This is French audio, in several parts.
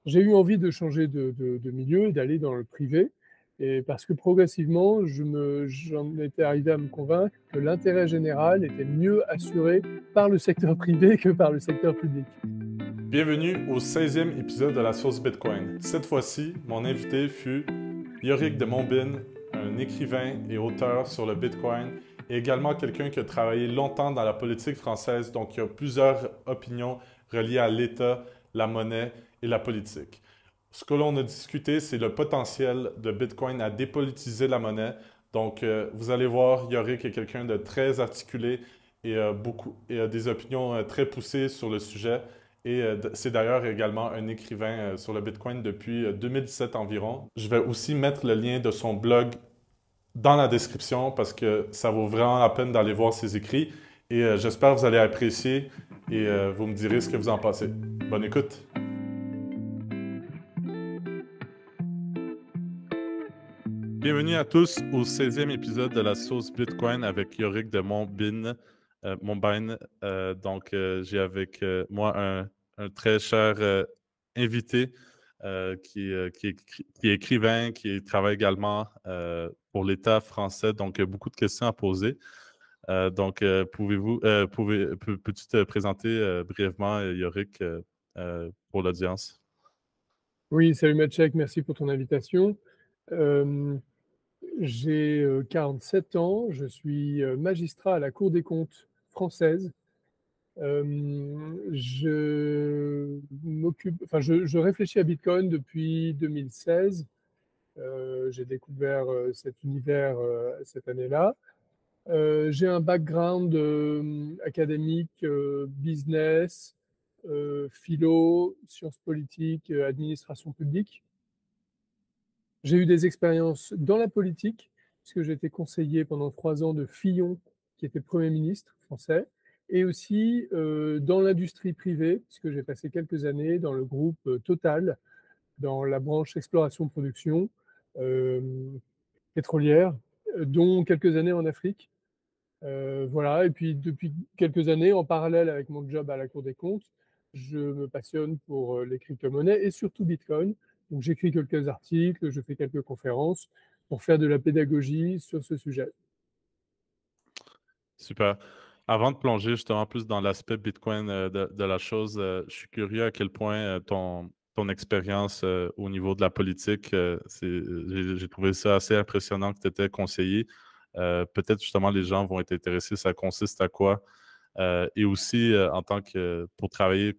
J'ai eu envie de changer de milieu et d'aller dans le privé, et parce que progressivement, j'en étais arrivé à me convaincre que l'intérêt général était mieux assuré par le secteur privé que par le secteur public. Bienvenue au 16e épisode de la sauce Bitcoin. Cette fois-ci, mon invité fut Yorick de Monbin, un écrivain et auteur sur le Bitcoin, et également quelqu'un qui a travaillé longtemps dans la politique française, donc il a plusieurs opinions reliées à l'État, la monnaie et la politique. Ce que l'on a discuté, c'est le potentiel de Bitcoin à dépolitiser la monnaie. Donc, vous allez voir, Yorick est quelqu'un de très articulé et a des opinions très poussées sur le sujet. Et c'est d'ailleurs également un écrivain sur le Bitcoin depuis 2017 environ. Je vais aussi mettre le lien de son blog dans la description parce que ça vaut vraiment la peine d'aller voir ses écrits. Et j'espère que vous allez apprécier et vous me direz ce que vous en pensez. Bonne écoute! Bienvenue à tous au 16e épisode de la sauce Bitcoin avec Yorick de Monbin. J'ai avec moi un très cher invité qui est écrivain, qui travaille également pour l'État français. Donc, beaucoup de questions à poser. Peux-tu te présenter brièvement, Yorick, pour l'audience? Oui, salut Matchek, merci pour ton invitation. J'ai 47 ans, je suis magistrat à la Cour des comptes française. Je réfléchis à Bitcoin depuis 2016. J'ai découvert cet univers cette année-là. J'ai un background académique, business, philo, sciences politiques, administration publique. J'ai eu des expériences dans la politique, puisque j'ai été conseiller pendant 3 ans de Fillon, qui était Premier ministre français, et aussi dans l'industrie privée, puisque j'ai passé quelques années dans le groupe Total, dans la branche exploration-production pétrolière, dont quelques années en Afrique. Voilà, et puis depuis quelques années, en parallèle avec mon job à la Cour des comptes, je me passionne pour les crypto-monnaies et surtout Bitcoin. Donc j'écris quelques articles, je fais quelques conférences pour faire de la pédagogie sur ce sujet. Super. Avant de plonger justement plus dans l'aspect Bitcoin de la chose, je suis curieux à quel point ton expérience au niveau de la politique, j'ai trouvé ça assez impressionnant que tu étais conseiller. Peut-être justement les gens vont être intéressés, ça consiste à quoi? Et aussi, pour travailler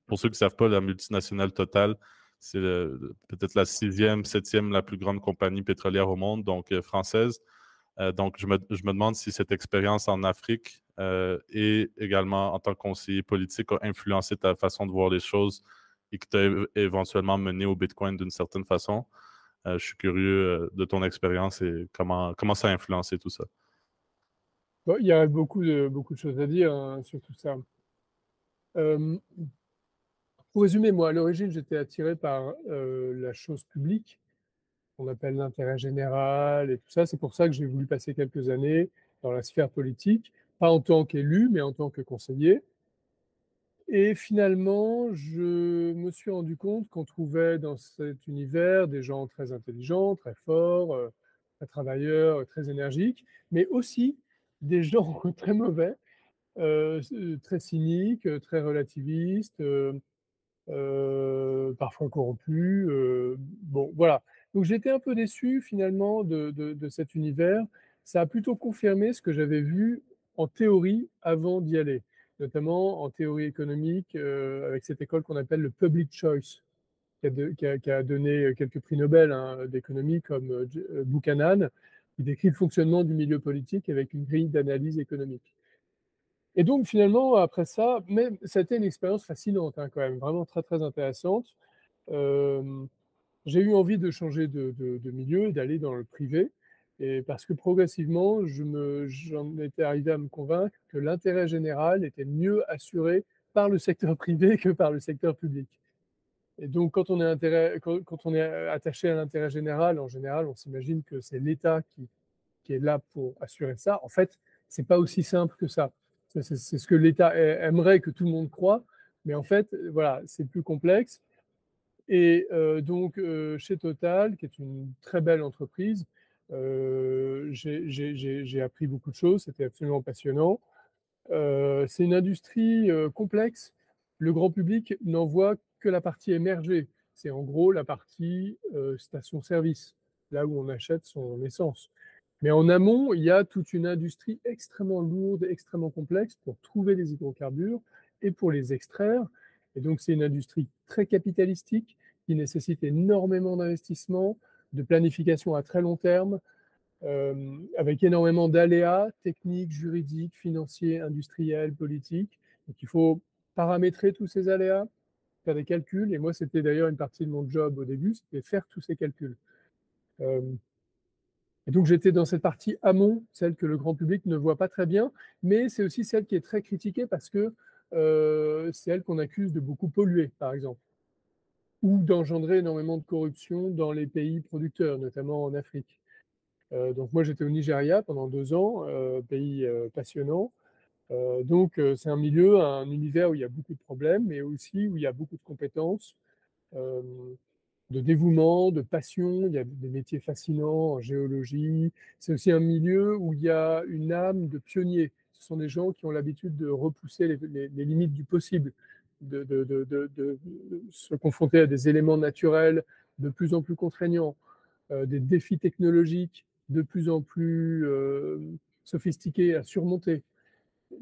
pour ceux qui ne savent pas, la multinationale Total, c'est peut-être la sixième, septième la plus grande compagnie pétrolière au monde, donc française. Donc, je me demande si cette expérience en Afrique et également en tant que conseiller politique a influencé ta façon de voir les choses et qui t'a éventuellement mené au Bitcoin d'une certaine façon. Je suis curieux de ton expérience et comment ça a influencé tout ça. Bon, il y a beaucoup de choses à dire hein, sur tout ça. Euh, pour résumer, moi, à l'origine, j'étais attiré par la chose publique, qu'on appelle l'intérêt général et tout ça. C'est pour ça que j'ai voulu passer quelques années dans la sphère politique, pas en tant qu'élu, mais en tant que conseiller. Et finalement, je me suis rendu compte qu'on trouvait dans cet univers des gens très intelligents, très forts, très travailleurs, très énergiques, mais aussi des gens très mauvais, très cyniques, très relativistes, parfois corrompus. Bon, voilà. Donc j'étais un peu déçu finalement de cet univers. Ça a plutôt confirmé ce que j'avais vu en théorie avant d'y aller, notamment en théorie économique avec cette école qu'on appelle le public choice, qui a donné quelques prix Nobel hein, d'économie comme Buchanan, qui décrit le fonctionnement du milieu politique avec une grille d'analyse économique. Et donc, finalement, après ça, mais ça a été une expérience fascinante, hein, quand même, vraiment très, très intéressante. Euh, j'ai eu envie de changer de milieu et d'aller dans le privé, et parce que progressivement, j'en étais arrivé à me convaincre que l'intérêt général était mieux assuré par le secteur privé que par le secteur public. Et donc, quand on est attaché à l'intérêt général, en général, on s'imagine que c'est l'État qui est là pour assurer ça. En fait, c'est pas aussi simple que ça. C'est ce que l'État aimerait que tout le monde croit, mais en fait, voilà, c'est plus complexe. Et donc, chez Total, qui est une très belle entreprise, j'ai appris beaucoup de choses, c'était absolument passionnant. C'est une industrie complexe. Le grand public n'en voit que la partie émergée. C'est en gros la partie station-service, là où on achète son essence. Mais en amont, il y a toute une industrie extrêmement lourde, extrêmement complexe pour trouver les hydrocarbures et pour les extraire. Et donc, c'est une industrie très capitalistique qui nécessite énormément d'investissement, de planification à très long terme, avec énormément d'aléas techniques, juridiques, financiers, industriels, politiques. Donc, il faut paramétrer tous ces aléas, faire des calculs. Et moi, c'était d'ailleurs une partie de mon job au début, c'était faire tous ces calculs. Euh, et donc, j'étais dans cette partie amont, celle que le grand public ne voit pas très bien, mais c'est aussi celle qui est très critiquée parce que c'est elle qu'on accuse de beaucoup polluer, par exemple, ou d'engendrer énormément de corruption dans les pays producteurs, notamment en Afrique. Donc, moi, j'étais au Nigeria pendant 2 ans, pays passionnant. C'est un milieu, un univers où il y a beaucoup de problèmes, mais aussi où il y a beaucoup de compétences. Euh, de dévouement, de passion. Il y a des métiers fascinants en géologie. C'est aussi un milieu où il y a une âme de pionnier. Ce sont des gens qui ont l'habitude de repousser les limites du possible, de se confronter à des éléments naturels de plus en plus contraignants, des défis technologiques de plus en plus sophistiqués à surmonter.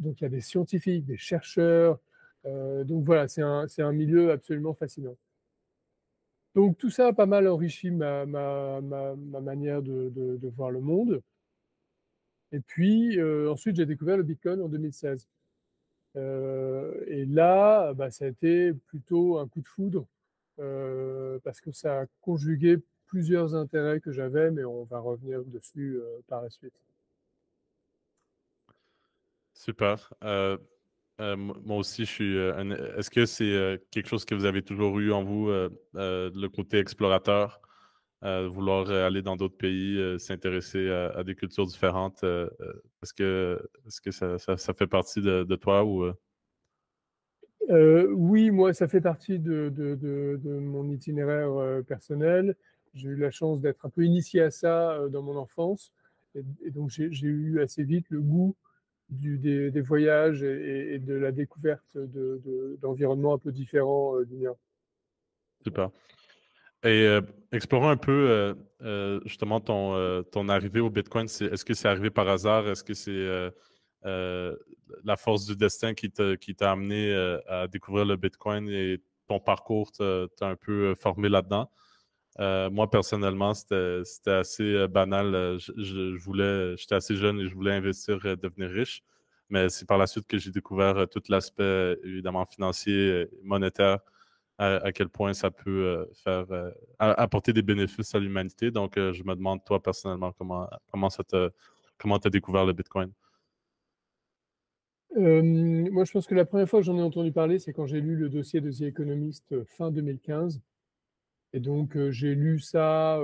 Donc il y a des scientifiques, des chercheurs. Donc voilà, c'est un milieu absolument fascinant. Donc tout ça a pas mal enrichi ma manière de voir le monde. Et puis ensuite, j'ai découvert le Bitcoin en 2016. Et là, bah, ça a été plutôt un coup de foudre parce que ça a conjugué plusieurs intérêts que j'avais, mais on va revenir dessus par la suite. Super. Moi aussi, je suis. Est-ce que c'est quelque chose que vous avez toujours eu en vous, le côté explorateur, vouloir aller dans d'autres pays, s'intéresser à des cultures différentes? Est-ce que ça fait partie de toi ou Oui, moi, ça fait partie de mon itinéraire personnel. J'ai eu la chance d'être un peu initié à ça dans mon enfance. Et donc, j'ai eu assez vite le goût des voyages et de la découverte d'environnements un peu différents du mien. super? Et explorons un peu justement ton arrivée au Bitcoin. Est-ce que c'est arrivé par hasard? Est-ce que c'est euh, la force du destin qui t'a amené à découvrir le Bitcoin et ton parcours t'a un peu formé là-dedans? Moi, personnellement, c'était assez banal. J'étais assez jeune et je voulais investir, devenir riche. Mais c'est par la suite que j'ai découvert tout l'aspect, évidemment, financier, monétaire, à quel point ça peut apporter des bénéfices à l'humanité. Donc, je me demande, toi, personnellement, comment t'as découvert le Bitcoin? Moi, je pense que la première fois que j'en ai entendu parler, c'est quand j'ai lu le dossier de The Economist fin 2015. Et donc, j'ai lu ça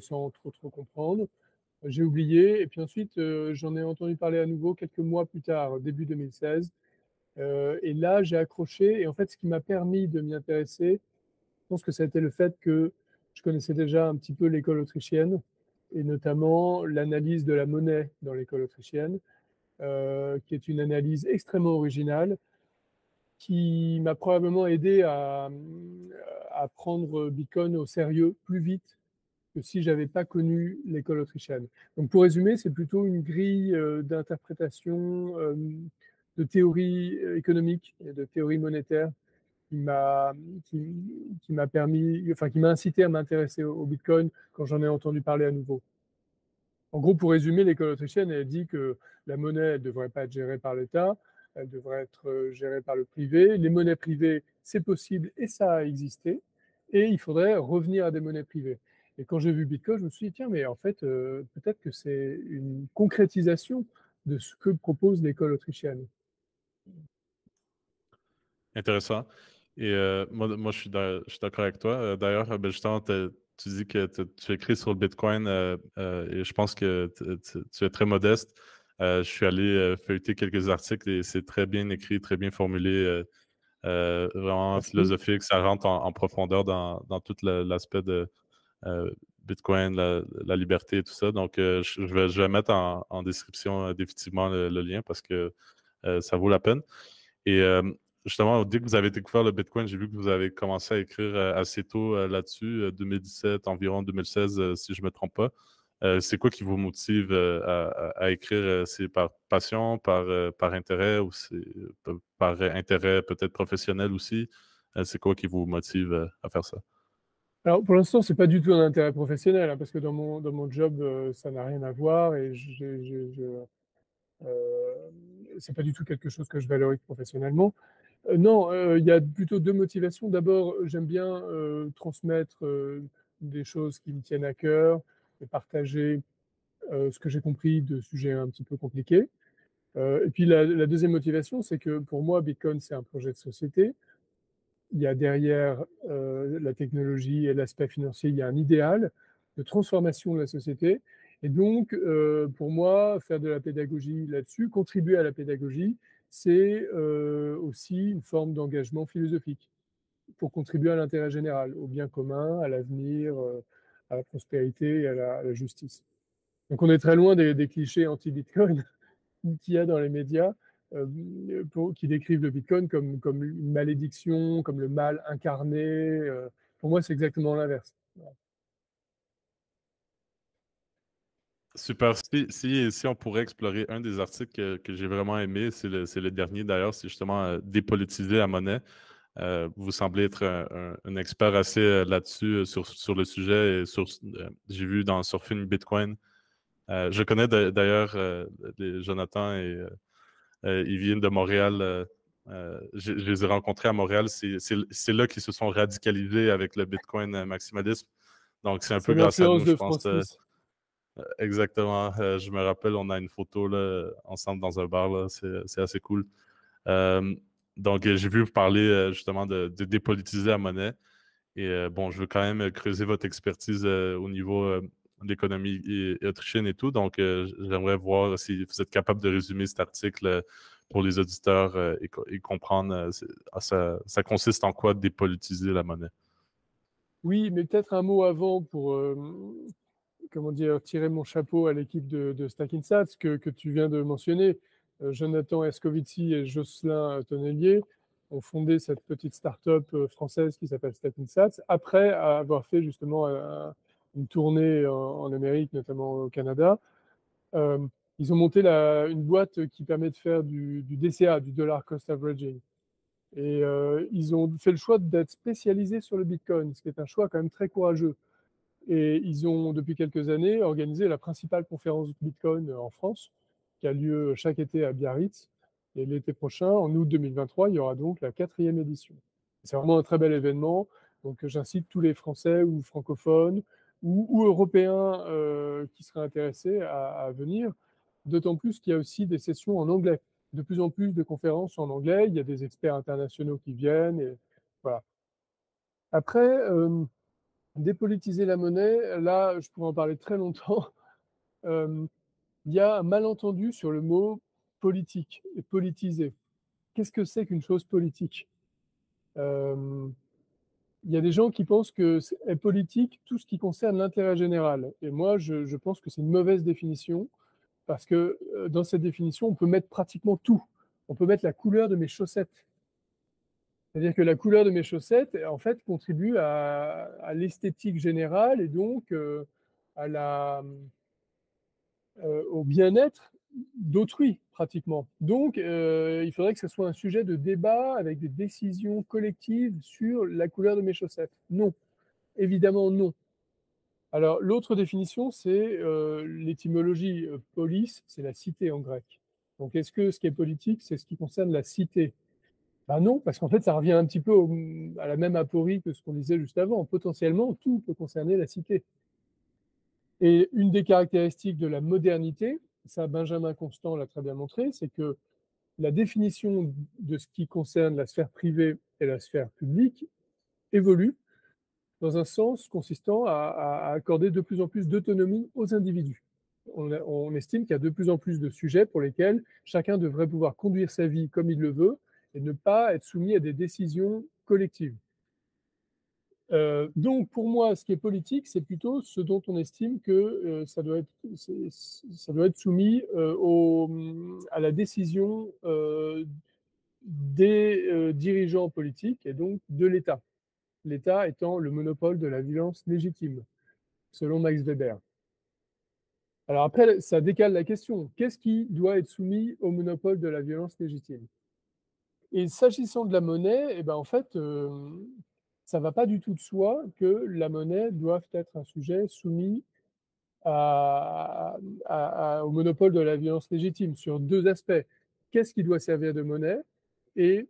sans trop comprendre. J'ai oublié. Et puis ensuite, j'en ai entendu parler à nouveau quelques mois plus tard, début 2016. Et là, j'ai accroché. Et en fait, ce qui m'a permis de m'y intéresser, je pense que ça a été le fait que je connaissais déjà un petit peu l'école autrichienne, et notamment l'analyse de la monnaie dans l'école autrichienne, qui est une analyse extrêmement originale, qui m'a probablement aidé à prendre Bitcoin au sérieux plus vite que si j'avais pas connu l'école autrichienne. Donc pour résumer, c'est plutôt une grille d'interprétation de théorie économique et de théorie monétaire qui m'a qui, qui m'a permis, enfin qui m'a incité à m'intéresser au Bitcoin quand j'en ai entendu parler à nouveau. En gros, pour résumer, l'école autrichienne elle dit que la monnaie ne devrait pas être gérée par l'État, elle devrait être gérée par le privé. Les monnaies privées, c'est possible et ça a existé. Et il faudrait revenir à des monnaies privées. Et quand j'ai vu Bitcoin, je me suis dit, tiens, mais en fait, peut-être que c'est une concrétisation de ce que propose l'école autrichienne. Intéressant. Et moi je suis d'accord avec toi. D'ailleurs, ben, justement, tu dis que tu écris sur le Bitcoin et je pense que tu es très modeste. Je suis allé feuilleter quelques articles et c'est très bien écrit, très bien formulé. vraiment Merci. philosophique. Ça rentre en profondeur dans tout l'aspect de Bitcoin, la liberté et tout ça. Donc, je vais mettre en description définitivement le lien parce que ça vaut la peine. Et justement, dès que vous avez découvert le Bitcoin, j'ai vu que vous avez commencé à écrire assez tôt là-dessus, 2017, environ 2016, si je ne me trompe pas. C'est quoi qui vous motive à écrire? C'est par passion, par intérêt ou c'est par intérêt peut-être professionnel aussi? C'est quoi qui vous motive à faire ça? Alors, pour l'instant, c'est pas du tout un intérêt professionnel, hein, parce que dans mon job, ça n'a rien à voir et c'est pas du tout quelque chose que je valorise professionnellement. Non, il y a plutôt deux motivations. D'abord, j'aime bien transmettre des choses qui me tiennent à cœur et partager ce que j'ai compris de sujets un petit peu compliqués. Et puis la deuxième motivation, c'est que pour moi, Bitcoin, c'est un projet de société. Il y a derrière la technologie et l'aspect financier, il y a un idéal de transformation de la société. Et donc, pour moi, faire de la pédagogie là-dessus, contribuer à la pédagogie, c'est aussi une forme d'engagement philosophique pour contribuer à l'intérêt général, au bien commun, à l'avenir, à la prospérité et à la justice. Donc, on est très loin des clichés anti-Bitcoin qu'il y a dans les médias qui décrivent le Bitcoin comme une malédiction, comme le mal incarné. Pour moi, c'est exactement l'inverse. Voilà. Super. Si on pourrait explorer un des articles que j'ai vraiment aimé, c'est le dernier d'ailleurs, c'est justement Dépolitiser la monnaie. Vous semblez être un expert assez là-dessus, sur le sujet. Et j'ai vu sur Film Bitcoin. Je connais d'ailleurs Jonathan et ils viennent de Montréal. Je les ai rencontrés à Montréal. C'est là qu'ils se sont radicalisés avec le Bitcoin maximalisme. Donc, c'est un peu C'est grâce à l'influence nous, je de pense. Francis. Exactement. Je me rappelle, on a une photo là, ensemble dans un bar. Là. C'est assez cool. Euh, donc, j'ai vu vous parler justement de dépolitiser la monnaie. Et bon, je veux quand même creuser votre expertise au niveau de l'économie autrichienne et tout. Donc, j'aimerais voir si vous êtes capable de résumer cet article pour les auditeurs et comprendre ça consiste en quoi dépolitiser la monnaie. Oui, mais peut-être un mot avant pour comment dire, tirer mon chapeau à l'équipe de Stack Insats que tu viens de mentionner. Jonathan Escovici et Jocelyn Tonnelier ont fondé cette petite start-up française qui s'appelle Stack Insats après avoir fait justement une tournée en Amérique, notamment au Canada. Euh, Ils ont monté une boîte qui permet de faire du DCA, du Dollar Cost Averaging. Et ils ont fait le choix d'être spécialisés sur le Bitcoin, ce qui est un choix quand même très courageux. Et ils ont, depuis quelques années, organisé la principale conférence Bitcoin en France, qui a lieu chaque été à Biarritz. Et l'été prochain, en août 2023, il y aura donc la 4e édition. C'est vraiment un très bel événement. Donc j'incite tous les Français ou francophones ou Européens qui seraient intéressés à venir, d'autant plus qu'il y a aussi des sessions en anglais. De plus en plus de conférences en anglais. Il y a des experts internationaux qui viennent. Et voilà. Après, dépolitiser la monnaie, là, je pourrais en parler très longtemps. Euh, il y a un malentendu sur le mot politique et politiser. Qu'est-ce que c'est qu'une chose politique? euh, Il y a des gens qui pensent que est politique tout ce qui concerne l'intérêt général. Et moi, je pense que c'est une mauvaise définition parce que dans cette définition, on peut mettre pratiquement tout. On peut mettre la couleur de mes chaussettes. C'est-à-dire que la couleur de mes chaussettes, en fait, contribue à l'esthétique générale et donc à au bien-être d'autrui, pratiquement. Donc, il faudrait que ce soit un sujet de débat avec des décisions collectives sur la couleur de mes chaussettes. Non, évidemment non. Alors, l'autre définition, c'est l'étymologie polis, c'est la cité en grec. Donc, est-ce que ce qui est politique, c'est ce qui concerne la cité? Ben non, parce qu'en fait, ça revient un petit peu à la même aporie que ce qu'on disait juste avant. Potentiellement, tout peut concerner la cité. Et une des caractéristiques de la modernité, ça Benjamin Constant l'a très bien montré, c'est que la définition de ce qui concerne la sphère privée et la sphère publique évolue dans un sens consistant à accorder de plus en plus d'autonomie aux individus. On estime qu'il y a de plus en plus de sujets pour lesquels chacun devrait pouvoir conduire sa vie comme il le veut et ne pas être soumis à des décisions collectives. Donc pour moi, ce qui est politique, c'est plutôt ce dont on estime que ça doit être soumis à la décision des dirigeants politiques et donc de l'État. L'État étant le monopole de la violence légitime, selon Max Weber. Alors après, ça décale la question. Qu'est-ce qui doit être soumis au monopole de la violence légitime? Et s'agissant de la monnaie, eh ben en fait, ça ne va pas du tout de soi que la monnaie doive être un sujet soumis au monopole de la violence légitime sur deux aspects. Qu'est-ce qui doit servir de monnaie et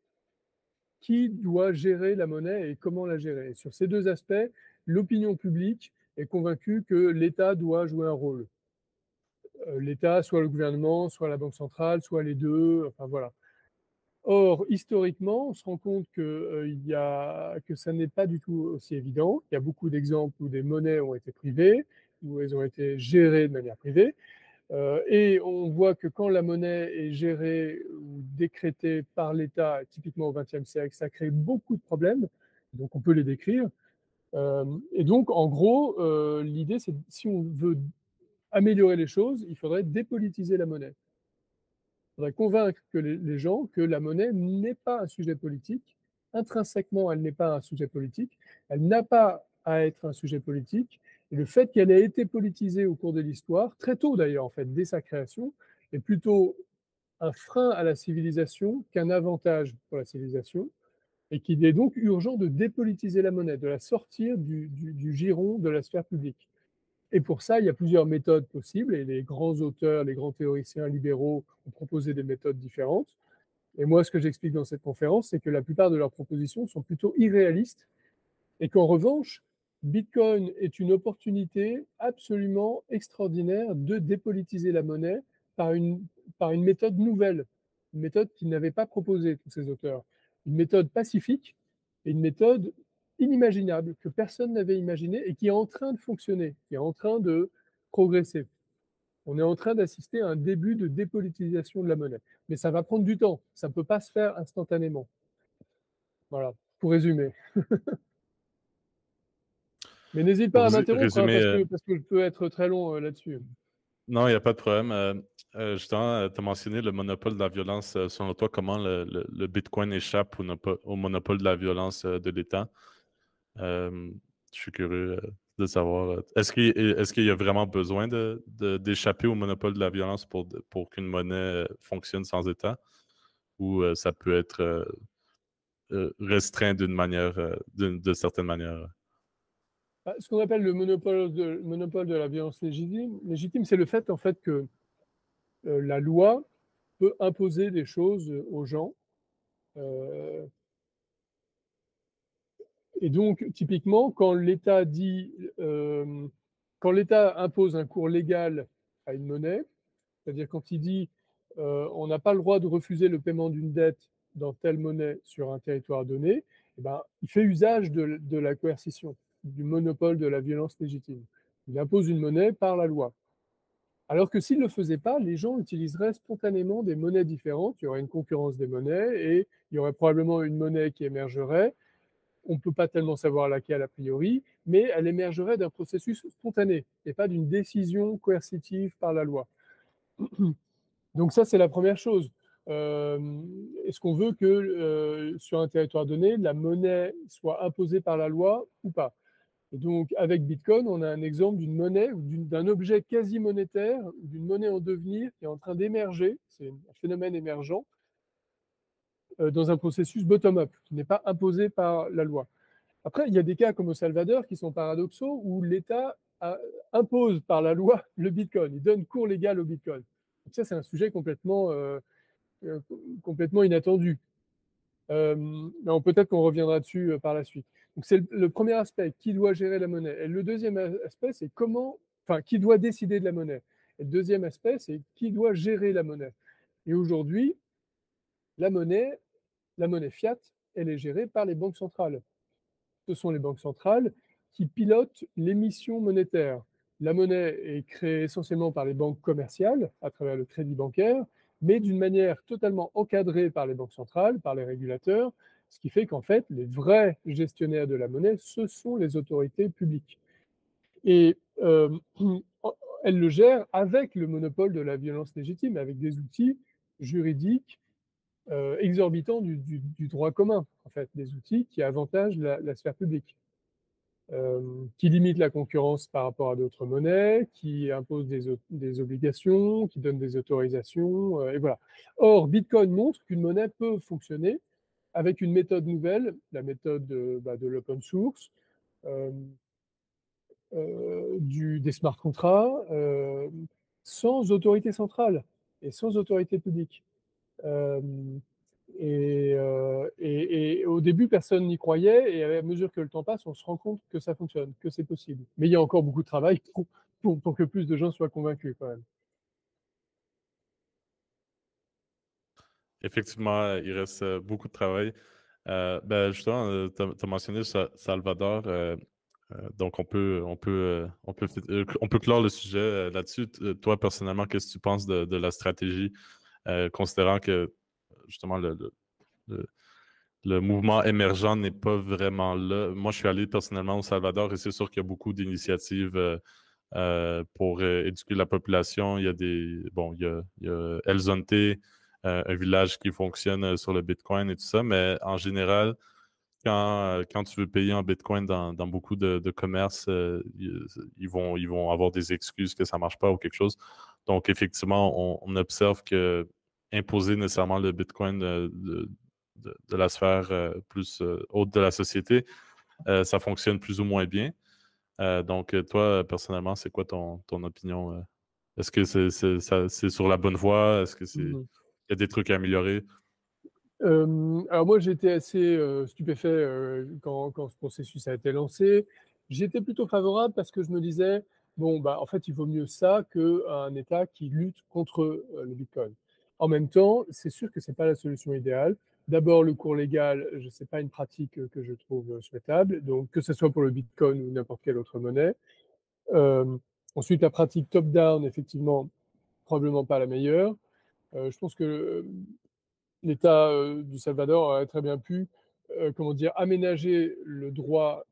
qui doit gérer la monnaie et comment la gérer? Et sur ces deux aspects, l'opinion publique est convaincue que l'État doit jouer un rôle. L'État, soit le gouvernement, soit la Banque centrale, soit les deux, enfin voilà. Or, historiquement, on se rend compte que ça n'est pas du tout aussi évident. Il y a beaucoup d'exemples où des monnaies ont été privées, où elles ont été gérées de manière privée. Et on voit que quand la monnaie est gérée ou décrétée par l'État, typiquement au XXe siècle, ça crée beaucoup de problèmes. Donc, on peut les décrire. Et donc, en gros, l'idée, c'est si on veut améliorer les choses, il faudrait dépolitiser la monnaie. Il faudrait convaincre les gens que la monnaie n'est pas un sujet politique. Intrinsèquement, elle n'est pas un sujet politique. Elle n'a pas à être un sujet politique. Et le fait qu'elle ait été politisée au cours de l'histoire, très tôt d'ailleurs, en fait, dès sa création, est plutôt un frein à la civilisation qu'un avantage pour la civilisation. Et qu'il est donc urgent de dépolitiser la monnaie, de la sortir du giron de la sphère publique. Et pour ça, il y a plusieurs méthodes possibles, et les grands auteurs, les grands théoriciens libéraux ont proposé des méthodes différentes. Et moi, ce que j'explique dans cette conférence, c'est que la plupart de leurs propositions sont plutôt irréalistes, et qu'en revanche, Bitcoin est une opportunité absolument extraordinaire de dépolitiser la monnaie par une, par une méthode nouvelle, une méthode qu'ils n'avaient pas proposée, tous ces auteurs. Une méthode pacifique et une méthode inimaginable que personne n'avait imaginée et qui est en train de fonctionner, qui est en train de progresser. On est en train d'assister à un début de dépolitisation de la monnaie. Mais ça va prendre du temps, ça ne peut pas se faire instantanément. Voilà, pour résumer. Mais n'hésite Pour pas à m'interrompre, hein, résumer, parce que je peux être très long là-dessus. non, il n'y a pas de problème. Justement, tu as mentionné le monopole de la violence. Selon toi, comment le Bitcoin échappe au monopole de la violence de l'État? Euh, je suis curieux de savoir. Est-ce qu'il y a vraiment besoin d'échapper au monopole de la violence pour qu'une monnaie fonctionne sans État? Ou ça peut être restreint de certaine manière? Ce qu'on appelle le monopole de la violence légitime, c'est le fait, en fait, que la loi peut imposer des choses aux gens. Euh, et donc, typiquement, quand l'État impose un cours légal à une monnaie, c'est-à-dire quand il dit on n'a pas le droit de refuser le paiement d'une dette dans telle monnaie sur un territoire donné, eh ben, il fait usage de la coercition, du monopole de la violence légitime. Il impose une monnaie par la loi. Alors que s'il ne le faisait pas, les gens utiliseraient spontanément des monnaies différentes, il y aurait une concurrence des monnaies et il y aurait probablement une monnaie qui émergerait. On ne peut pas tellement savoir laquelle a priori, mais elle émergerait d'un processus spontané et pas d'une décision coercitive par la loi. Donc ça, c'est la première chose. Est-ce qu'on veut que sur un territoire donné, la monnaie soit imposée par la loi ou pas? Et donc avec Bitcoin, on a un exemple d'une monnaie ou d'un objet quasi monétaire, ou d'une monnaie en devenir qui est en train d'émerger, c'est un phénomène émergent, dans un processus bottom-up, qui n'est pas imposé par la loi. Après, il y a des cas comme au Salvador qui sont paradoxaux, où l'État impose par la loi le Bitcoin, il donne cours légal au Bitcoin. Donc ça, c'est un sujet complètement inattendu. Peut-être qu'on reviendra dessus par la suite. Donc c'est le premier aspect, qui doit gérer la monnaie. Et le deuxième aspect, c'est qui doit décider de la monnaie. Et le deuxième aspect, c'est qui doit gérer la monnaie. Et aujourd'hui, la monnaie fiat, elle est gérée par les banques centrales. Ce sont les banques centrales qui pilotent l'émission monétaire. La monnaie est créée essentiellement par les banques commerciales à travers le crédit bancaire, mais d'une manière totalement encadrée par les banques centrales, par les régulateurs, ce qui fait qu'en fait, les vrais gestionnaires de la monnaie, ce sont les autorités publiques. Et elles le gèrent avec le monopole de la violence légitime, avec des outils juridiques exorbitants du droit commun, en fait, des outils qui avantagent la sphère publique, qui limitent la concurrence par rapport à d'autres monnaies, qui imposent des obligations, qui donnent des autorisations, et voilà. Or, Bitcoin montre qu'une monnaie peut fonctionner avec une méthode nouvelle, la méthode de l'open source, euh, des smart contracts, sans autorité centrale et sans autorité publique. Euh, et au début, personne n'y croyait, et à mesure que le temps passe, on se rend compte que ça fonctionne, que c'est possible. Mais il y a encore beaucoup de travail pour que plus de gens soient convaincus quand même. Effectivement, il reste beaucoup de travail. Ben, justement, tu as mentionné Salvador, donc on peut clore le sujet là-dessus. Toi, personnellement, qu'est-ce que tu penses de la stratégie, considérant que justement le- le mouvement émergent n'est pas vraiment là? Moi, je suis allé personnellement au Salvador et c'est sûr qu'il y a beaucoup d'initiatives pour éduquer la population. Il y a El Zonte, un village qui fonctionne sur le Bitcoin et tout ça, mais en général, quand tu veux payer en Bitcoin dans beaucoup de commerces, ils vont avoir des excuses que ça ne marche pas ou quelque chose. Donc, effectivement, on observe que imposer nécessairement le Bitcoin de la sphère plus haute de la société, ça fonctionne plus ou moins bien. Donc, toi, personnellement, c'est quoi ton opinion? Est-ce que c'est sur la bonne voie? Est-ce que il Mhm. y a des trucs à améliorer? Alors moi, j'étais assez stupéfait quand ce processus a été lancé. J'étais plutôt favorable parce que je me disais, bon, bah, en fait, il vaut mieux ça qu'un État qui lutte contre le Bitcoin. En même temps, c'est sûr que c'est pas la solution idéale. D'abord, le cours légal, c'est pas une pratique que je trouve souhaitable, donc que ce soit pour le Bitcoin ou n'importe quelle autre monnaie. Euh, Ensuite, la pratique top-down, effectivement, probablement pas la meilleure. Je pense que l'État du Salvador aurait très bien pu, comment dire, aménager le droit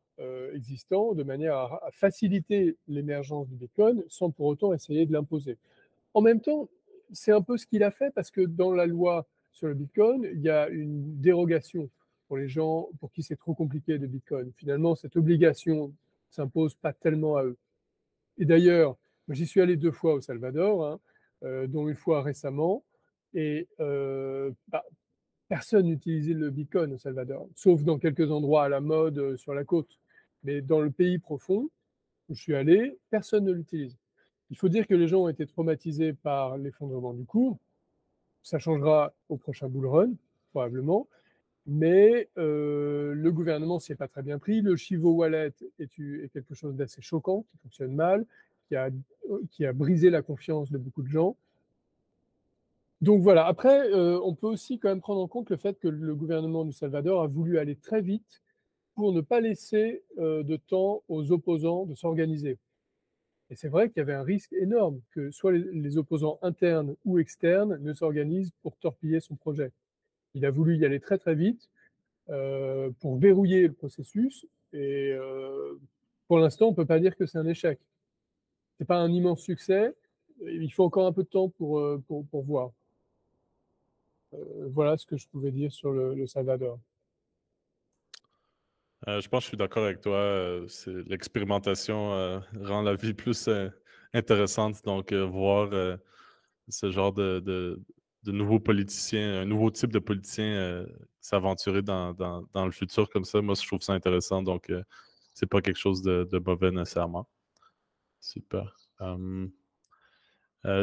existant de manière à faciliter l'émergence du Bitcoin sans pour autant essayer de l'imposer. En même temps, c'est un peu ce qu'il a fait parce que dans la loi sur le Bitcoin, il y a une dérogation pour les gens pour qui c'est trop compliqué de Bitcoin. Finalement, cette obligation s'impose pas tellement à eux. Et d'ailleurs, j'y suis allé 2 fois au Salvador, hein, dont une fois récemment, et bah, personne n'utilisait le Bitcoin au Salvador, sauf dans quelques endroits à la mode sur la côte. Mais dans le pays profond où je suis allé, personne ne l'utilise. Il faut dire que les gens ont été traumatisés par l'effondrement du cours. Ça changera au prochain bull run, probablement. Mais le gouvernement s'y est pas très bien pris. Le Chivo Wallet est quelque chose d'assez choquant, qui fonctionne mal, qui a, qui a brisé la confiance de beaucoup de gens. Donc voilà, après, on peut aussi quand même prendre en compte le fait que le gouvernement du Salvador a voulu aller très vite pour ne pas laisser de temps aux opposants de s'organiser. Et c'est vrai qu'il y avait un risque énorme que soit les opposants internes ou externes ne s'organisent pour torpiller son projet. Il a voulu y aller très très vite pour verrouiller le processus et pour l'instant, on ne peut pas dire que c'est un échec. Ce n'est pas un immense succès, il faut encore un peu de temps pour voir. Voilà ce que je pouvais dire sur le Salvador. Je pense que je suis d'accord avec toi. L'expérimentation rend la vie plus intéressante. Donc, voir ce genre de nouveaux politiciens, un nouveau type de politicien s'aventurer dans le futur comme ça, moi, je trouve ça intéressant. Donc, c'est pas quelque chose de mauvais nécessairement. Super.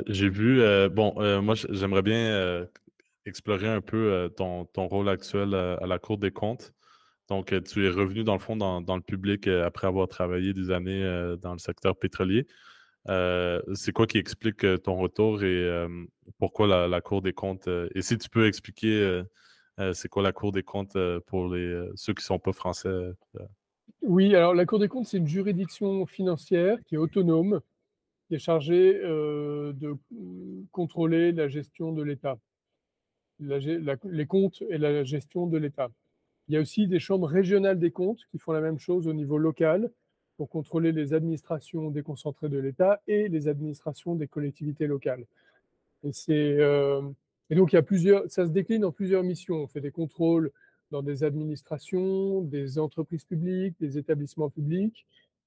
J'ai vu, bon, moi, j'aimerais bien explorer un peu ton rôle actuel à la Cour des comptes. Donc, tu es revenu dans le fond dans le public après avoir travaillé des années dans le secteur pétrolier. C'est quoi qui explique ton retour et pourquoi la Cour des comptes? Et si tu peux expliquer c'est quoi la Cour des comptes pour ceux qui ne sont pas français? Oui, alors la Cour des comptes, c'est une juridiction financière qui est autonome, qui est chargée de contrôler la gestion de l'État, les comptes et la gestion de l'État. Il y a aussi des chambres régionales des comptes qui font la même chose au niveau local pour contrôler les administrations déconcentrées de l'État et les administrations des collectivités locales. Et, et donc, ça se décline en plusieurs missions. On fait des contrôles dans des administrations, des entreprises publiques, des établissements publics,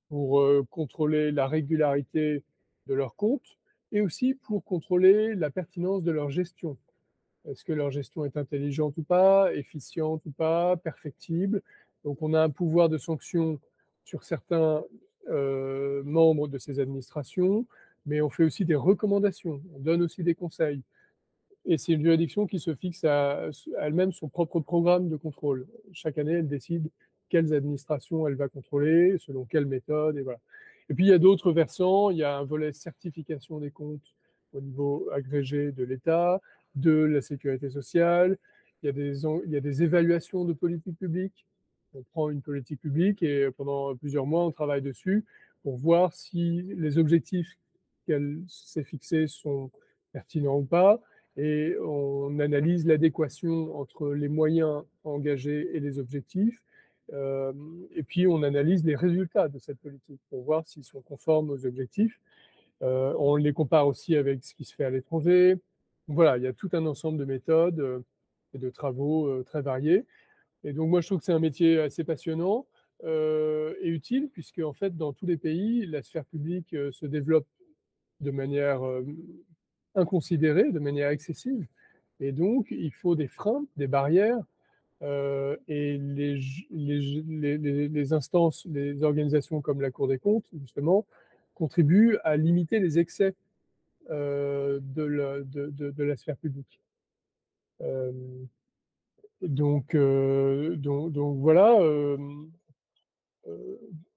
pour contrôler la régularité de leurs comptes et aussi pour contrôler la pertinence de leur gestion. Est-ce que leur gestion est intelligente ou pas, efficiente ou pas, perfectible? Donc, on a un pouvoir de sanction sur certains membres de ces administrations, mais on fait aussi des recommandations, on donne aussi des conseils. Et c'est une juridiction qui se fixe à elle-même son propre programme de contrôle. Chaque année, elle décide quelles administrations elle va contrôler, selon quelle méthode, et voilà. Et puis, il y a d'autres versants. Il y a un volet certification des comptes au niveau agrégé de l'État, de la sécurité sociale. Il y a des évaluations de politique publique. On prend une politique publique et pendant plusieurs mois, on travaille dessus pour voir si les objectifs qu'elle s'est fixés sont pertinents ou pas. Et on analyse l'adéquation entre les moyens engagés et les objectifs. Et puis, on analyse les résultats de cette politique pour voir s'ils sont conformes aux objectifs. On les compare aussi avec ce qui se fait à l'étranger. Voilà, il y a tout un ensemble de méthodes et de travaux très variés. Et donc, moi, je trouve que c'est un métier assez passionnant et utile, puisque, en fait, dans tous les pays, la sphère publique se développe de manière inconsidérée, de manière excessive. Et donc, il faut des freins, des barrières, et les instances, les organisations comme la Cour des comptes, justement, contribuent à limiter les excès de la sphère publique. Euh, donc voilà,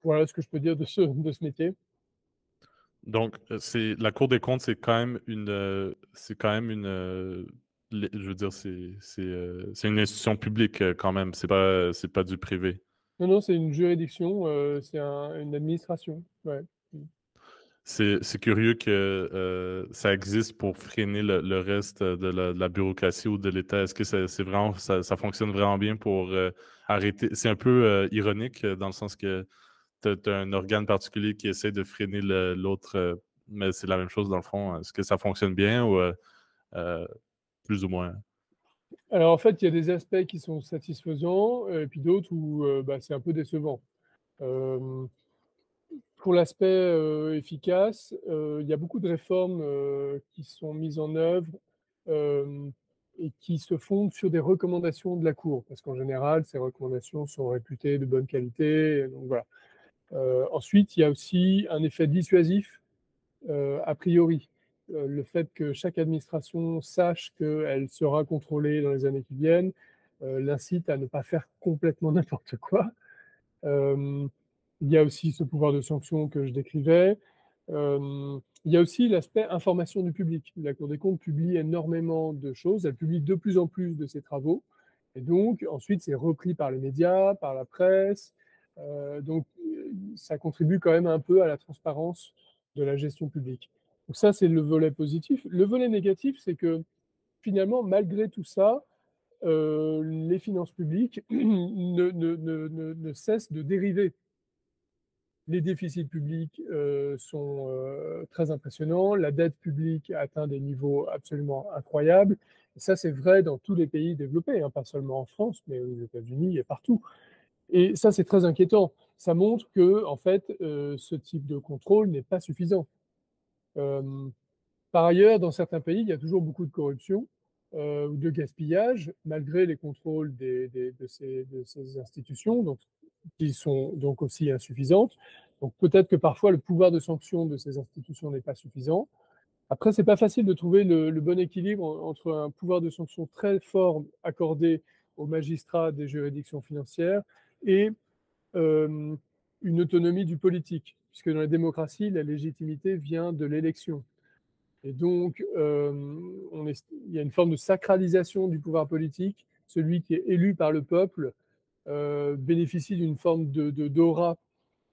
voilà ce que je peux dire de ce métier. Donc, c'est la Cour des comptes, c'est quand même une, je veux dire, c'est une institution publique quand même. C'est pas du privé. Non, non, c'est une juridiction, c'est une administration. Ouais. C'est curieux que ça existe pour freiner le reste de la bureaucratie ou de l'État. Est-ce que c'est vraiment, ça fonctionne vraiment bien pour arrêter? C'est un peu ironique dans le sens que t'as un organe particulier qui essaie de freiner l'autre, mais c'est la même chose dans le fond. Est-ce que ça fonctionne bien ou euh, plus ou moins? Alors en fait, il y a des aspects qui sont satisfaisants, et puis d'autres où bah, c'est un peu décevant. Euh, pour l'aspect efficace, il y a beaucoup de réformes qui sont mises en œuvre euh, et qui se fondent sur des recommandations de la Cour, parce qu'en général, ces recommandations sont réputées de bonne qualité. Donc voilà. Ensuite, il y a aussi un effet dissuasif a priori. Le fait que chaque administration sache qu'elle sera contrôlée dans les années qui viennent l'incite à ne pas faire complètement n'importe quoi. Il y a aussi ce pouvoir de sanction que je décrivais. Il y a aussi l'aspect information du public. La Cour des comptes publie énormément de choses, elle publie de plus en plus de ses travaux, et donc ensuite c'est repris par les médias, par la presse, donc ça contribue quand même un peu à la transparence de la gestion publique. Donc ça, c'est le volet positif. Le volet négatif, c'est que finalement, malgré tout ça, les finances publiques ne cessent de dériver. Les déficits publics sont très impressionnants, la dette publique atteint des niveaux absolument incroyables. Et ça, c'est vrai dans tous les pays développés, hein, pas seulement en France, mais aux États-Unis et partout. Et ça, c'est très inquiétant. Ça montre que, en fait, ce type de contrôle n'est pas suffisant. Euh, Par ailleurs, dans certains pays, il y a toujours beaucoup de corruption ou de gaspillage, malgré les contrôles de ces institutions, donc, qui sont donc aussi insuffisantes. Donc peut-être que parfois le pouvoir de sanction de ces institutions n'est pas suffisant. Après, c'est pas facile de trouver le bon équilibre entre un pouvoir de sanction très fort accordé aux magistrats des juridictions financières et euh, une autonomie du politique, puisque dans la démocratie, la légitimité vient de l'élection. Et donc, il y a une forme de sacralisation du pouvoir politique. Celui qui est élu par le peuple bénéficie d'une forme d'aura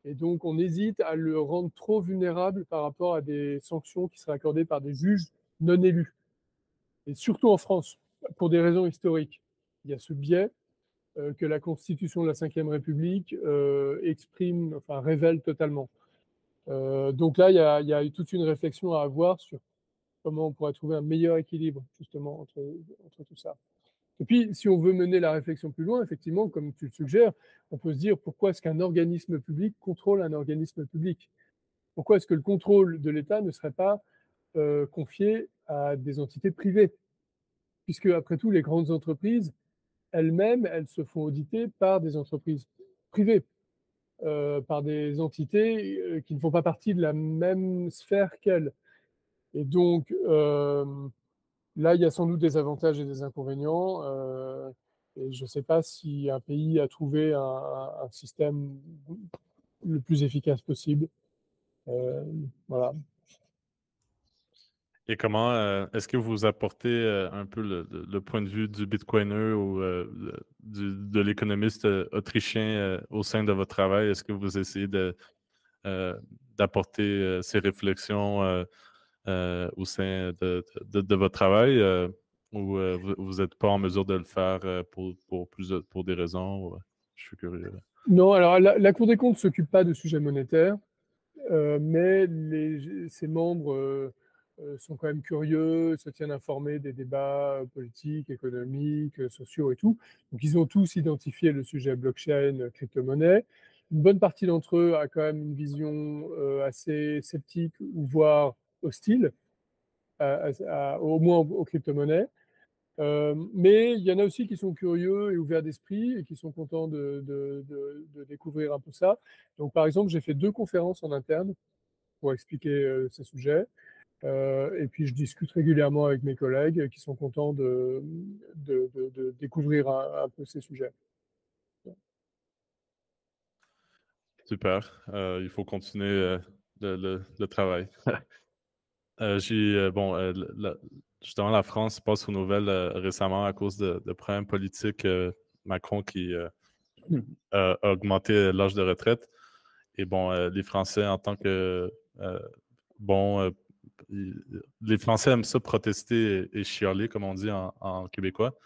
Et donc, on hésite à le rendre trop vulnérable par rapport à des sanctions qui seraient accordées par des juges non élus. Et surtout en France, pour des raisons historiques. Il y a ce biais que la Constitution de la Ve République exprime, enfin révèle totalement. Donc là, il y a eu toute une réflexion à avoir sur comment on pourrait trouver un meilleur équilibre, justement, entre tout ça. Et puis, si on veut mener la réflexion plus loin, effectivement, comme tu le suggères, on peut se dire pourquoi est-ce qu'un organisme public contrôle un organisme public? Pourquoi est-ce que le contrôle de l'État ne serait pas confié à des entités privées? Puisque, après tout, les grandes entreprises, elles-mêmes, elles se font auditer par des entreprises privées, par des entités qui ne font pas partie de la même sphère qu'elles. Et donc, là, il y a sans doute des avantages et des inconvénients. Et je ne sais pas si un pays a trouvé un système le plus efficace possible. Euh, voilà. Et comment est-ce que vous apportez un peu le point de vue du Bitcoiner ou de l'économiste autrichien au sein de votre travail? Est-ce que vous essayez euh, d'apporter ces réflexions au sein de votre travail ou vous n'êtes pas en mesure de le faire pour des raisons? Je suis curieux. Non, alors la Cour des comptes ne s'occupe pas de sujets monétaires. Mais ses membres sont quand même curieux, se tiennent informés des débats politiques, économiques, sociaux et tout. Donc, ils ont tous identifié le sujet blockchain, crypto-monnaie. Une bonne partie d'entre eux a quand même une vision assez sceptique ou voire hostile, au moins aux crypto-monnaies. Mais il y en a aussi qui sont curieux et ouverts d'esprit et qui sont contents de découvrir un peu ça. Donc, par exemple, j'ai fait 2 conférences en interne pour expliquer ces sujets. Et puis, je discute régulièrement avec mes collègues qui sont contents de découvrir un peu ces sujets. Super. Il faut continuer le travail. Bon, justement, la France passe aux nouvelles récemment à cause de problèmes politiques. Macron qui a augmenté l'âge de retraite. Et bon, les Français, en tant que. Bon, les Français aiment ça protester et chialer, comme on dit en québécois.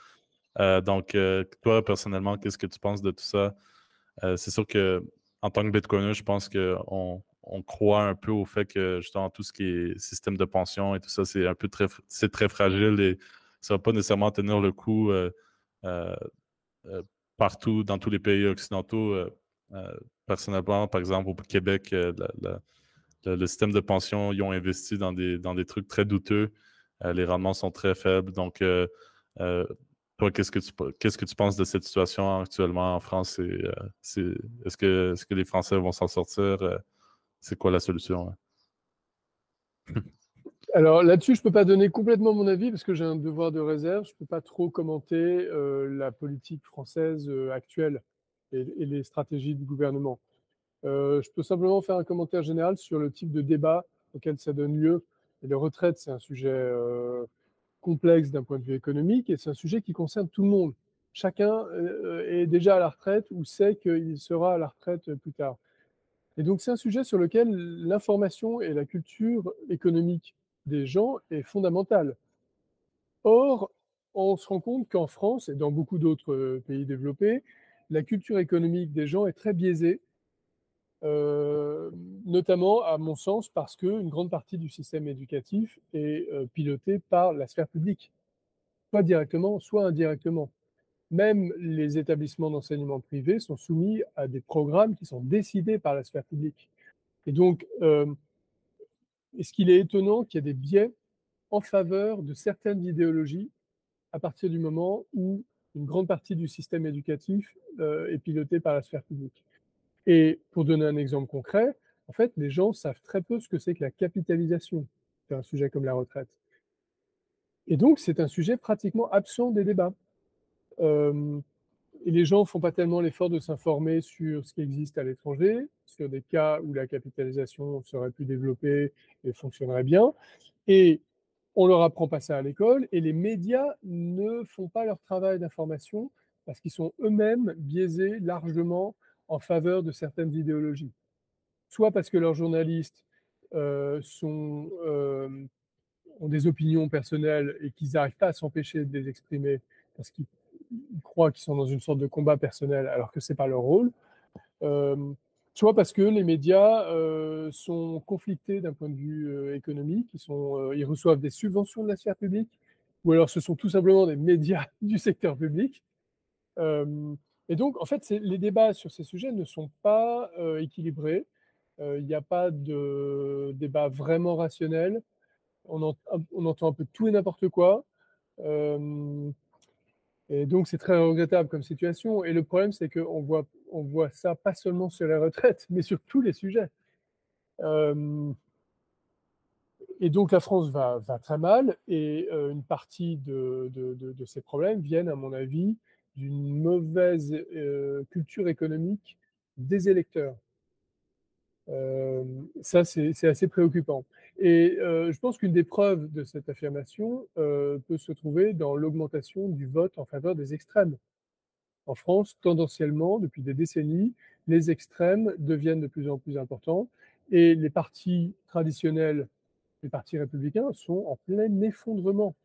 Donc, toi, personnellement, qu'est-ce que tu penses de tout ça? C'est sûr que en tant que Bitcoiner, je pense qu'on on croit un peu au fait que justement tout ce qui est système de pension et tout ça, c'est un peu c'est très fragile et ça va pas nécessairement tenir le coup euh, euh, partout dans tous les pays occidentaux. Euh, Personnellement, par exemple, au Québec, le système de pension, ils ont investi dans des trucs très douteux. Les rendements sont très faibles. Donc, euh, toi, qu'est-ce que tu penses de cette situation actuellement en France? Est-ce que les Français vont s'en sortir? C'est quoi la solution? Hein? Alors là-dessus, je ne peux pas donner complètement mon avis parce que j'ai un devoir de réserve. Je ne peux pas trop commenter la politique française actuelle et les stratégies du gouvernement. Je peux simplement faire un commentaire général sur le type de débat auquel ça donne lieu. Et les retraites, c'est un sujet complexe d'un point de vue économique et c'est un sujet qui concerne tout le monde. Chacun est déjà à la retraite ou sait qu'il sera à la retraite plus tard. Et donc c'est un sujet sur lequel l'information et la culture économique des gens est fondamentale. Or, on se rend compte qu'en France et dans beaucoup d'autres pays développés, la culture économique des gens est très biaisée, notamment, à mon sens, parce qu'une grande partie du système éducatif est pilotée par la sphère publique, soit directement, soit indirectement. Même les établissements d'enseignement privés sont soumis à des programmes qui sont décidés par la sphère publique. Et donc, est-ce qu'il est étonnant qu'il y ait des biais en faveur de certaines idéologies à partir du moment où une grande partie du système éducatif est pilotée par la sphère publique? Et pour donner un exemple concret, en fait, les gens savent très peu ce que c'est que la capitalisation d'un sujet comme la retraite. Et donc, c'est un sujet pratiquement absent des débats. Euh, et les gens ne font pas tellement l'effort de s'informer sur ce qui existe à l'étranger, sur des cas où la capitalisation serait plus développée et fonctionnerait bien. Et on leur apprend pas ça à l'école, et les médias ne font pas leur travail d'information parce qu'ils sont eux-mêmes biaisés largement en faveur de certaines idéologies. soit parce que leurs journalistes sont, ont des opinions personnelles et qu'ils n'arrivent pas à s'empêcher de les exprimer parce qu'ils croient qu'ils sont dans une sorte de combat personnel alors que ce n'est pas leur rôle. Euh, Soit parce que les médias sont conflictés d'un point de vue économique, ils reçoivent des subventions de la sphère publique, ou alors ce sont tout simplement des médias du secteur public. Euh, et donc, en fait, les débats sur ces sujets ne sont pas équilibrés. Il n'y a pas de débat vraiment rationnel. On entend un peu tout et n'importe quoi. Euh, et donc, c'est très regrettable comme situation. Et le problème, c'est on voit ça pas seulement sur les retraites, mais sur tous les sujets. Euh, et donc, la France va très mal. Et une partie de ces problèmes viennent, à mon avis, d'une mauvaise culture économique des électeurs. Ça, c'est assez préoccupant. Et je pense qu'une des preuves de cette affirmation peut se trouver dans l'augmentation du vote en faveur des extrêmes. En France, tendanciellement, depuis des décennies, les extrêmes deviennent de plus en plus importants et les partis traditionnels, les partis républicains, sont en plein effondrement.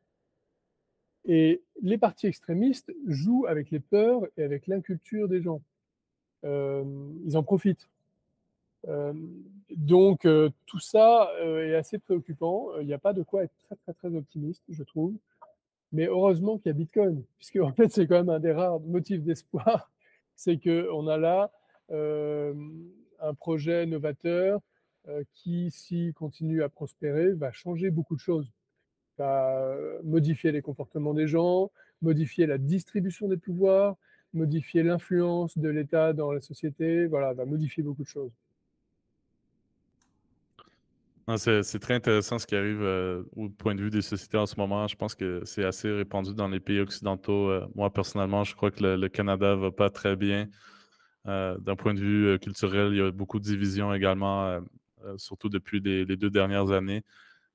Et les partis extrémistes jouent avec les peurs et avec l'inculture des gens. Ils en profitent. Euh, donc, tout ça est assez préoccupant. Il n'y a pas de quoi être très, très, très optimiste, je trouve. Mais heureusement qu'il y a Bitcoin, puisque en fait, c'est quand même un des rares motifs d'espoir. C'est qu'on a là euh, un projet novateur qui, s'il continue à prospérer, va changer beaucoup de choses. Va modifier les comportements des gens, modifier la distribution des pouvoirs, modifier l'influence de l'État dans la société. Voilà, va modifier beaucoup de choses. Non, c'est très intéressant ce qui arrive au point de vue des sociétés en ce moment. Je pense que c'est assez répandu dans les pays occidentaux. Moi, personnellement, je crois que le Canada va pas très bien. D'un point de vue culturel, il y a beaucoup de divisions également, surtout depuis les 2 dernières années.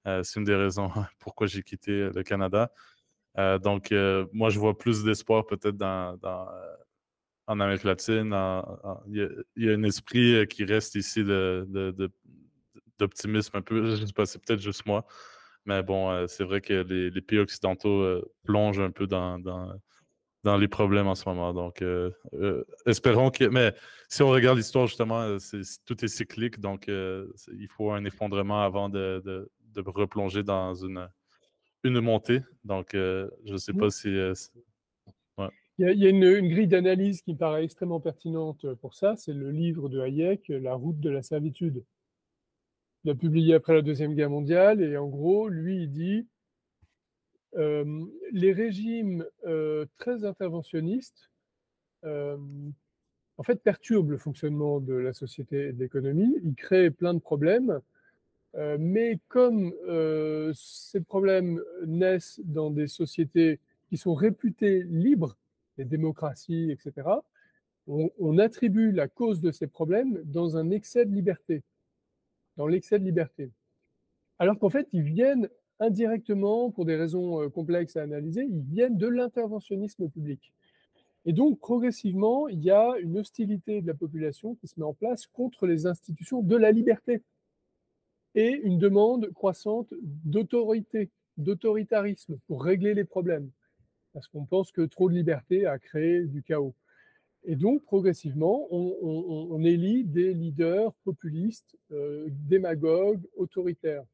C'est une des raisons pourquoi j'ai quitté le Canada. Donc, moi, je vois plus d'espoir peut-être en Amérique latine. Il y a un esprit qui reste ici d'optimisme un peu. Je sais pas, c'est peut-être juste moi. Mais bon, c'est vrai que les pays occidentaux plongent un peu dans les problèmes en ce moment. Donc, espérons que. Mais si on regarde l'histoire, justement, tout est cyclique. Donc, il faut un effondrement avant de replonger dans une montée. Donc, je ne sais pas si. Ouais. Il y a une grille d'analyse qui me paraît extrêmement pertinente pour ça, c'est le livre de Hayek, La route de la servitude. Il a publié après la Deuxième Guerre mondiale et en gros, lui, il dit les régimes très interventionnistes euh, en fait perturbent le fonctionnement de la société et de l'économie, ils créent plein de problèmes, mais comme ces problèmes naissent dans des sociétés qui sont réputées libres, les démocraties, etc., on attribue la cause de ces problèmes dans un excès de liberté, dans l'excès de liberté. Alors qu'en fait, ils viennent indirectement, pour des raisons complexes à analyser, ils viennent de l'interventionnisme public. Et donc, progressivement, il y a une hostilité de la population qui se met en place contre les institutions de la liberté et une demande croissante d'autorité, d'autoritarisme pour régler les problèmes. Parce qu'on pense que trop de liberté a créé du chaos. Et donc, progressivement, on élit des leaders populistes, démagogues, autoritaires.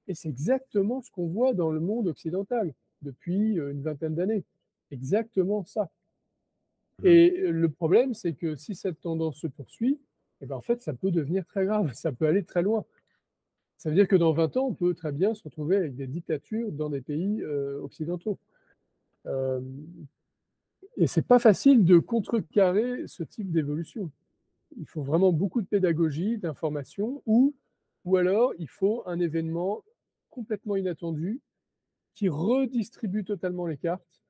Et c'est exactement ce qu'on voit dans le monde occidental depuis une vingtaine d'années. Exactement ça. Mhm. Et le problème, c'est que si cette tendance se poursuit, eh ben en fait, ça peut devenir très grave, ça peut aller très loin. Ça veut dire que dans 20 ans, on peut très bien se retrouver avec des dictatures dans des pays occidentaux. Euh, et c'est pas facile de contrecarrer ce type d'évolution. Il faut vraiment beaucoup de pédagogie, d'information, ou alors il faut un événement complètement inattendu qui redistribue totalement les cartes,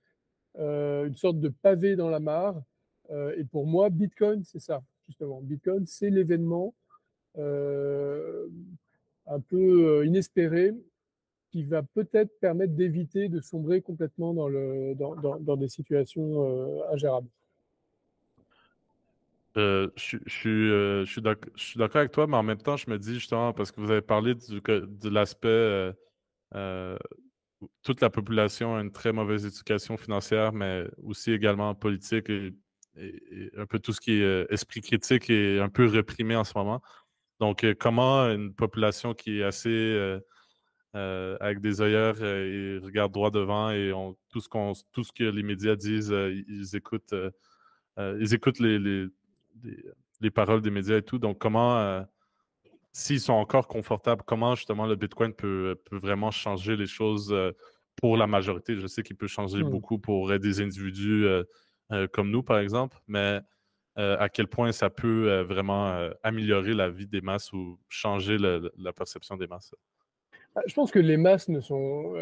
une sorte de pavé dans la mare. Et pour moi, Bitcoin, c'est ça, justement. Bitcoin, c'est l'événement euh, un peu inespéré qui va peut-être permettre d'éviter de sombrer complètement dans des situations ingérables. Je suis d'accord avec toi, mais en même temps, je me dis justement, parce que vous avez parlé de l'aspect, euh, toute la population a une très mauvaise éducation financière, mais aussi également politique et un peu tout ce qui est esprit critique est un peu réprimé en ce moment. Donc, comment une population qui est assez avec des œillères et regarde droit devant et tout ce que les médias disent, ils écoutent les, les paroles des médias et tout. Donc, comment, s'ils sont encore confortables, comment justement le Bitcoin peut vraiment changer les choses pour la majorité? Je sais qu'il peut changer Mmh. beaucoup pour des individus comme nous, par exemple, mais à quel point ça peut vraiment améliorer la vie des masses ou changer la perception des masses? Bah, je pense que les masses ne sont,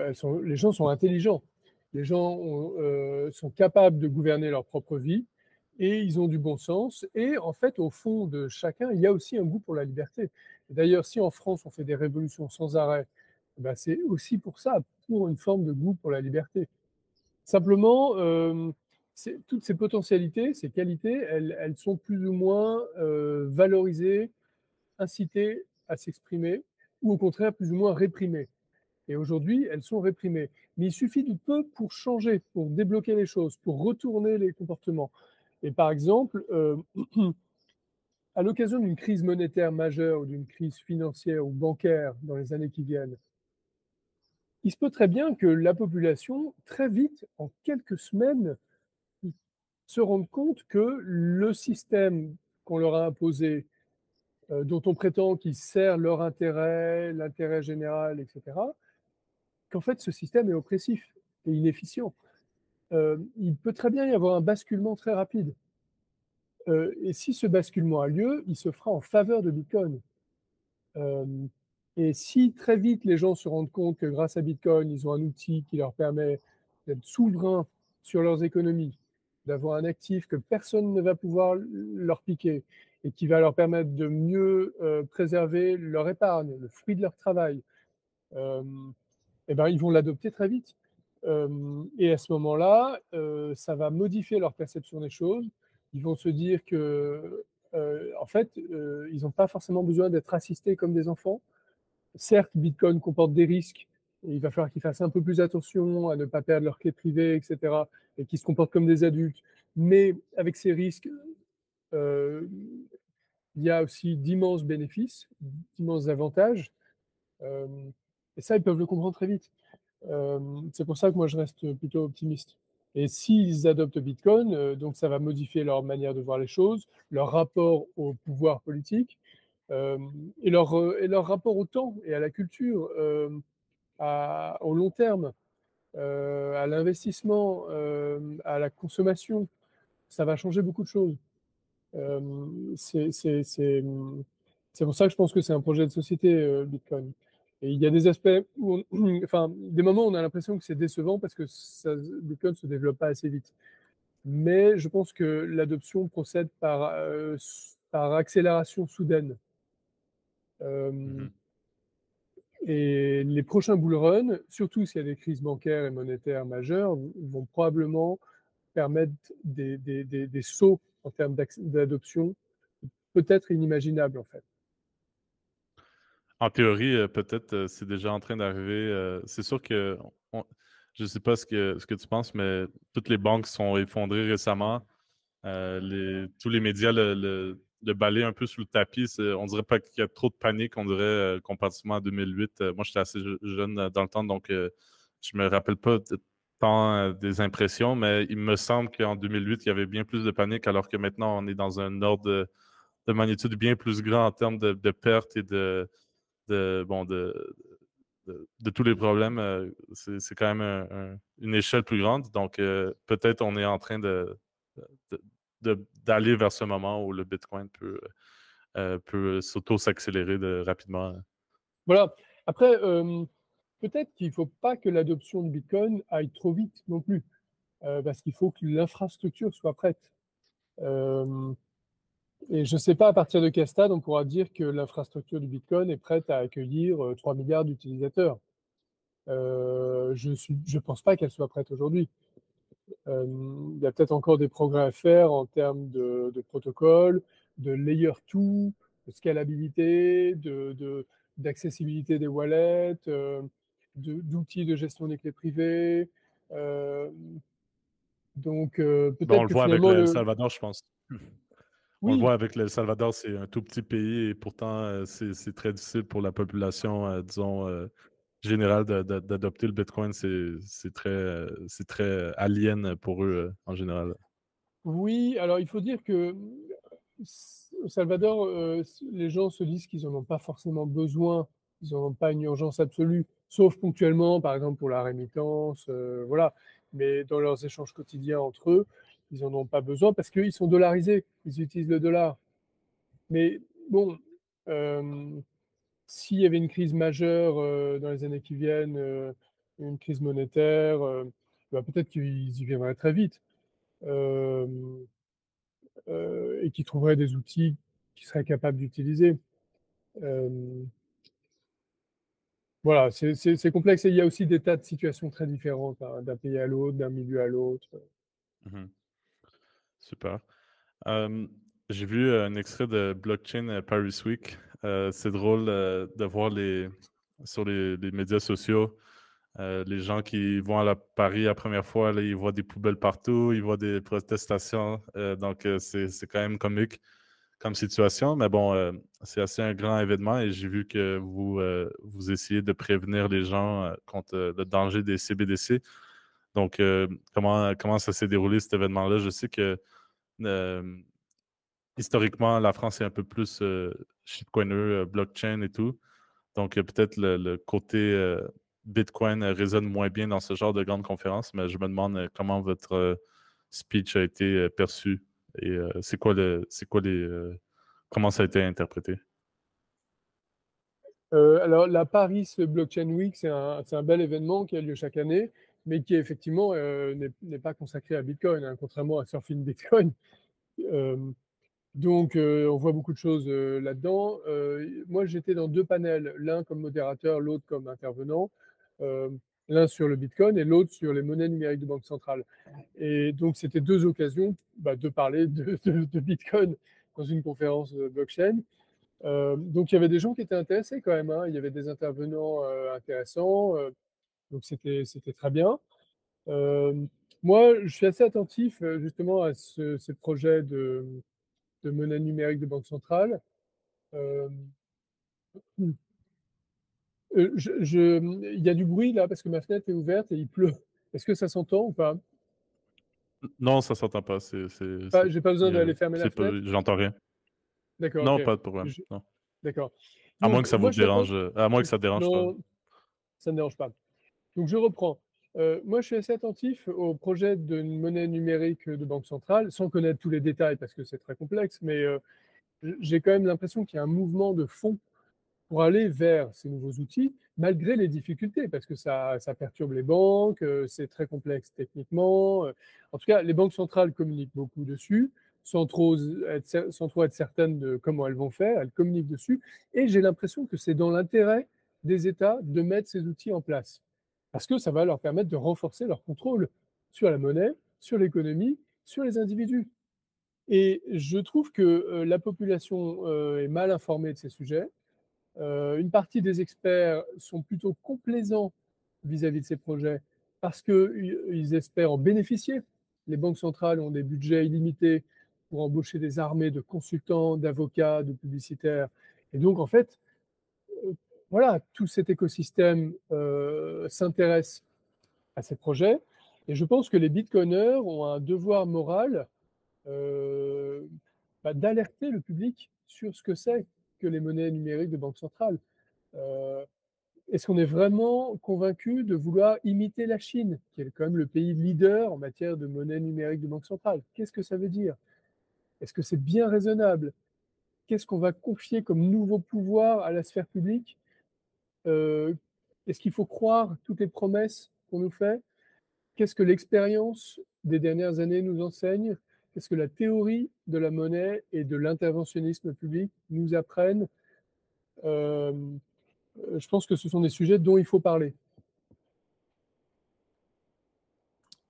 les gens sont intelligents. Les gens sont capables de gouverner leur propre vie et ils ont du bon sens. Et en fait, au fond de chacun, il y a aussi un goût pour la liberté. D'ailleurs, si en France on fait des révolutions sans arrêt, bah, c'est aussi pour ça, pour une forme de goût pour la liberté. Simplement, toutes ces potentialités, ces qualités, elles sont plus ou moins valorisées, incitées à s'exprimer, ou au contraire plus ou moins réprimées. Et aujourd'hui, elles sont réprimées. Mais il suffit de peu pour changer, pour débloquer les choses, pour retourner les comportements. Et par exemple, à l'occasion d'une crise monétaire majeure ou d'une crise financière ou bancaire dans les années qui viennent, il se peut très bien que la population, très vite, en quelques semaines, se rende compte que le système qu'on leur a imposé, dont on prétend qu'il sert leur intérêt, l'intérêt général, etc., qu'en fait ce système est oppressif et inefficient. Il peut très bien y avoir un basculement très rapide. Et si ce basculement a lieu, il se fera en faveur de Bitcoin. Euh, et si très vite les gens se rendent compte que grâce à Bitcoin, ils ont un outil qui leur permet d'être souverains sur leurs économies, d'avoir un actif que personne ne va pouvoir leur piquer et qui va leur permettre de mieux préserver leur épargne, le fruit de leur travail, euh, eh ben, ils vont l'adopter très vite. Et à ce moment-là, ça va modifier leur perception des choses. Ils vont se dire que, en fait, ils n'ont pas forcément besoin d'être assistés comme des enfants. Certes, Bitcoin comporte des risques, et il va falloir qu'ils fassent un peu plus attention à ne pas perdre leurs clés privées, etc., et qu'ils se comportent comme des adultes. Mais avec ces risques, euh, il y a aussi d'immenses bénéfices, d'immenses avantages, euh, et ça, ils peuvent le comprendre très vite. C'est pour ça que moi, je reste plutôt optimiste. Et s'ils adoptent Bitcoin, donc ça va modifier leur manière de voir les choses, leur rapport au pouvoir politique, euh, et leur rapport au temps et à la culture, au long terme, à l'investissement, à la consommation. Ça va changer beaucoup de choses. C'est c'est- c'est, c'est pour ça que je pense que c'est un projet de société, Bitcoin. Et il y a des aspects où enfin, des moments où on a l'impression que c'est décevant parce que Bitcoin ne se développe pas assez vite. Mais je pense que l'adoption procède par accélération soudaine. Euh, Mhm. et les prochains bull runs, surtout s'il y a des crises bancaires et monétaires majeures, vont probablement permettre des sauts en termes d'adoption peut-être inimaginables en fait. En théorie, peut-être c'est déjà en train d'arriver. C'est sûr que je ne sais pas ce que tu penses, mais toutes les banques sont effondrées récemment. Tous les médias le balayent un peu sous le tapis. On dirait pas qu'il y a trop de panique, on dirait, comparativement à 2008. Moi, j'étais assez jeune dans le temps, donc je me rappelle pas tant des impressions, mais il me semble qu'en 2008, il y avait bien plus de panique, alors que maintenant, on est dans un ordre de magnitude bien plus grand en termes de pertes et bon, de tous les problèmes. C'est quand même une échelle plus grande, donc peut-être on est en train de- d'aller vers ce moment où le Bitcoin peut s'auto-s'accélérer rapidement. Voilà. Après, peut-être qu'il ne faut pas que l'adoption de Bitcoin aille trop vite non plus, parce qu'il faut que l'infrastructure soit prête. Euh, et je ne sais pas à partir de quel stade on pourra dire que l'infrastructure du Bitcoin est prête à accueillir 3 milliards d'utilisateurs. Je pense pas qu'elle soit prête aujourd'hui. Il y a peut-être encore des progrès à faire en termes de protocole, de layer 2, de scalabilité, d'accessibilité des wallets, d'outils de gestion des clés privées. Euh, donc Ben, on peut-être le que voit avec finalement le le... Salvador, je pense. On le Oui, voit avec le Salvador, c'est un tout petit pays et pourtant c'est très difficile pour la population, disons, générale d'adopter le Bitcoin. C'est très alien pour eux en général. oui, alors il faut dire que au Salvador, les gens se disent qu'ils n'en ont pas forcément besoin, ils n'en ont pas une urgence absolue, sauf ponctuellement, par exemple pour la rémittance, voilà. Mais dans leurs échanges quotidiens entre eux, ils n'en ont pas besoin parce qu'ils sont dollarisés, ils utilisent le dollar. Mais bon, euh, s'il y avait une crise majeure dans les années qui viennent, une crise monétaire, bah, peut-être qu'ils y viendraient très vite. Euh, et qui trouveraient des outils qu'ils seraient capables d'utiliser. Euh, voilà, c'est complexe et il y a aussi des tas de situations très différentes hein, d'un pays à l'autre, d'un milieu à l'autre. Mhm. Super. Euh, j'ai vu un extrait de Blockchain Paris Week. C'est drôle de voir sur les médias sociaux les gens qui vont à Paris la première fois, là, ils voient des poubelles partout, ils voient des protestations. Donc, c'est quand même comique comme situation. Mais bon, c'est assez un grand événement et j'ai vu que vous essayez de prévenir les gens contre le danger des CBDC. Donc, comment ça s'est déroulé cet événement-là? Je sais que euh, historiquement, la France est un peu plus shitcoiner, blockchain et tout. Donc, peut-être le côté Bitcoin résonne moins bien dans ce genre de grandes conférences, mais je me demande comment votre speech a été perçu et comment ça a été interprété. Alors, la Paris Blockchain Week, c'est un bel événement qui a lieu chaque année, mais qui effectivement n'est pas consacré à Bitcoin, hein, contrairement à Surfing Bitcoin. Euh, Donc, on voit beaucoup de choses là-dedans. Moi, j'étais dans deux panels, l'un comme modérateur, l'autre comme intervenant, euh, l'un sur le Bitcoin et l'autre sur les monnaies numériques de banque centrale. Et donc, c'était deux occasions bah, de parler de Bitcoin dans une conférence blockchain. Donc, il y avait des gens qui étaient intéressés quand même, hein. Il y avait des intervenants intéressants, donc c'était très bien. Euh, Moi, je suis assez attentif justement à ces projets de monnaie numérique de banque centrale. Euh, il y a du bruit là parce que ma fenêtre est ouverte et il pleut. Est-ce que ça s'entend ou pas? Non, ça s'entend pas. J'ai pas besoin d'aller fermer la fenêtre? J'entends rien. D'accord, Non, ok. pas de problème. Je- Non. D'accord. À moins Donc, que ça vous moi, je suis dérange. attentif. À moins que ça dérange pas. Non, ça ne dérange pas. Donc, je reprends. Moi, je suis assez attentif au projet d'une monnaie numérique de banque centrale, sans connaître tous les détails parce que c'est très complexe, mais j'ai quand même l'impression qu'il y a un mouvement de fond pour aller vers ces nouveaux outils, malgré les difficultés, parce que ça perturbe les banques, c'est très complexe techniquement. En tout cas, les banques centrales communiquent beaucoup dessus, sans trop être certaines de comment elles vont faire, elles communiquent dessus, et j'ai l'impression que c'est dans l'intérêt des États de mettre ces outils en place, parce que ça va leur permettre de renforcer leur contrôle sur la monnaie, sur l'économie, sur les individus. Et je trouve que la population est mal informée de ces sujets. Une partie des experts sont plutôt complaisants vis-à-vis de ces projets parce qu'ils espèrent en bénéficier. Les banques centrales ont des budgets illimités pour embaucher des armées de consultants, d'avocats, de publicitaires. Et donc, en fait, euh, voilà, tout cet écosystème s'intéresse à ces projets. Et je pense que les bitcoiners ont un devoir moral euh, d'alerter le public sur ce que c'est que les monnaies numériques de banque centrale. Euh, Est-ce qu'on est vraiment convaincu de vouloir imiter la Chine, qui est quand même le pays leader en matière de monnaie numérique de banque centrale? Qu'est-ce que ça veut dire? Est-ce que c'est bien raisonnable? Qu'est-ce qu'on va confier comme nouveau pouvoir à la sphère publique? Euh, Est-ce qu'il faut croire toutes les promesses qu'on nous fait? Qu'est-ce que l'expérience des dernières années nous enseigne? Qu'est-ce que la théorie de la monnaie et de l'interventionnisme public nous apprennent? Euh, je pense que ce sont des sujets dont il faut parler.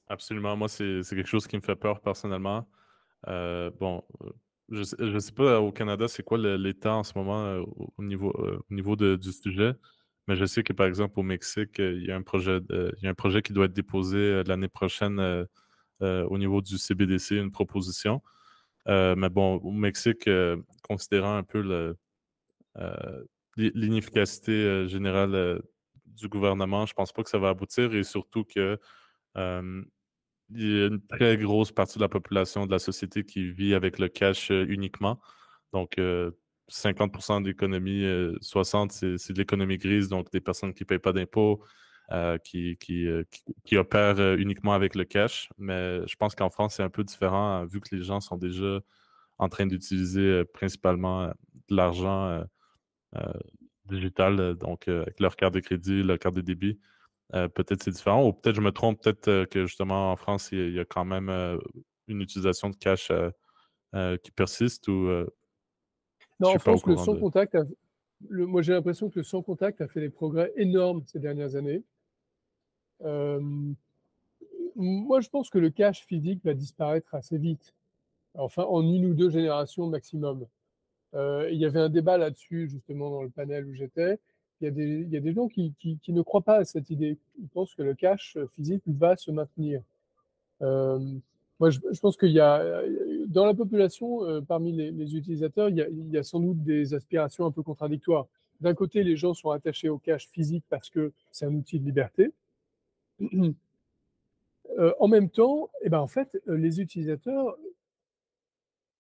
Absolument. Moi, c'est quelque chose qui me fait peur personnellement. Bon, je sais pas au Canada, c'est quoi l'état en ce moment au niveau du sujet, mais je sais que par exemple au Mexique, il y a un projet qui doit être déposé l'année prochaine au niveau du CBDC, une proposition. Mais bon, au Mexique, considérant un peu euh, l'inefficacité générale du gouvernement, je pense pas que ça va aboutir et surtout que euh, il y a une très grosse partie de la population de la société qui vit avec le cash uniquement. Donc, 50% de l'économie, 60%, c'est de l'économie grise, donc des personnes qui ne payent pas d'impôts, qui opèrent uniquement avec le cash. Mais je pense qu'en France, c'est un peu différent, vu que les gens sont déjà en train d'utiliser principalement de l'argent euh, digital, donc avec leur carte de crédit, leur carte de débit. Peut-être c'est différent, ou peut-être je me trompe, peut-être que justement en France, il y a quand même une utilisation de cash qui persiste ou Non, je en suis pas au France, le courant sans de. contact, moi j'ai l'impression que le sans contact a fait des progrès énormes ces dernières années. Euh, Moi, je pense que le cash physique va disparaître assez vite, enfin en une ou deux générations maximum. Il y avait un débat là-dessus, justement, dans le panel où j'étais. Il y a des gens qui ne croient pas à cette idée. Ils pensent que le cash physique va se maintenir. Euh, Moi, je pense qu'il y a, dans la population, parmi les utilisateurs, il y a sans doute des aspirations un peu contradictoires. D'un côté, les gens sont attachés au cash physique parce que c'est un outil de liberté. En même temps, eh ben, en fait, les utilisateurs,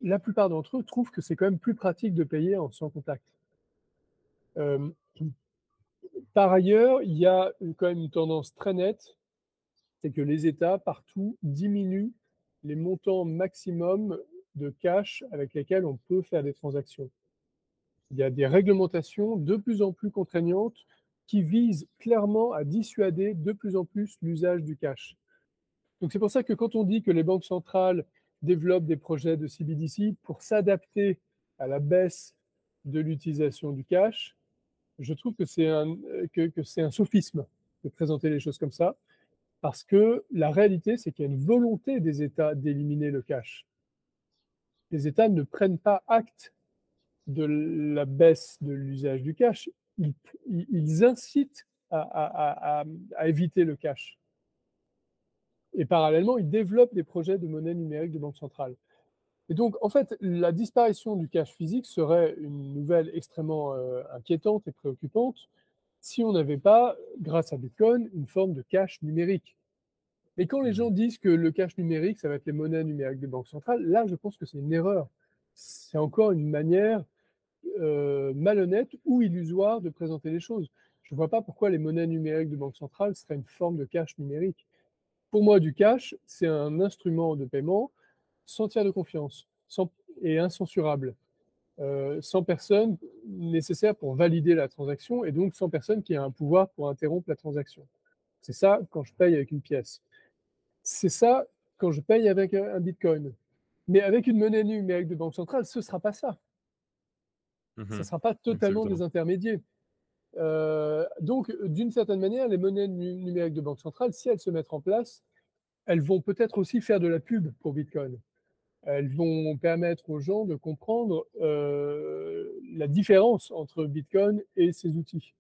la plupart d'entre eux trouvent que c'est quand même plus pratique de payer en sans contact. Euh, Par ailleurs, il y a quand même une tendance très nette, c'est que les États, partout, diminuent les montants maximum de cash avec lesquels on peut faire des transactions. Il y a des réglementations de plus en plus contraignantes qui visent clairement à dissuader de plus en plus l'usage du cash. Donc c'est pour ça que quand on dit que les banques centrales développent des projets de CBDC pour s'adapter à la baisse de l'utilisation du cash, je trouve que c'est un sophisme de présenter les choses comme ça, parce que la réalité, c'est qu'il y a une volonté des États d'éliminer le cash. Les États ne prennent pas acte de la baisse de l'usage du cash, ils, ils incitent à éviter le cash. Et parallèlement, ils développent des projets de monnaie numérique de banque centrale. Et donc, en fait, la disparition du cash physique serait une nouvelle extrêmement inquiétante et préoccupante si on n'avait pas, grâce à Bitcoin, une forme de cash numérique. Mais quand les gens Mhm. disent que le cash numérique, ça va être les monnaies numériques des banques centrales, là, je pense que c'est une erreur. C'est encore une manière malhonnête ou illusoire de présenter les choses. Je ne vois pas pourquoi les monnaies numériques de banque centrale seraient une forme de cash numérique. Pour moi, du cash, c'est un instrument de paiement sans tiers de confiance et incensurable, sans personne nécessaire pour valider la transaction et donc sans personne qui a un pouvoir pour interrompre la transaction. C'est ça quand je paye avec une pièce. C'est ça quand je paye avec un bitcoin. Mais avec une monnaie numérique de banque centrale, ce ne sera pas ça. Ça ne Mhm. sera pas totalement Exactement. désintermédié. Donc, d'une certaine manière, les monnaies numériques de banque centrale, si elles se mettent en place, elles vont peut-être aussi faire de la pub pour Bitcoin. Elles vont permettre aux gens de comprendre la différence entre Bitcoin et ses outils.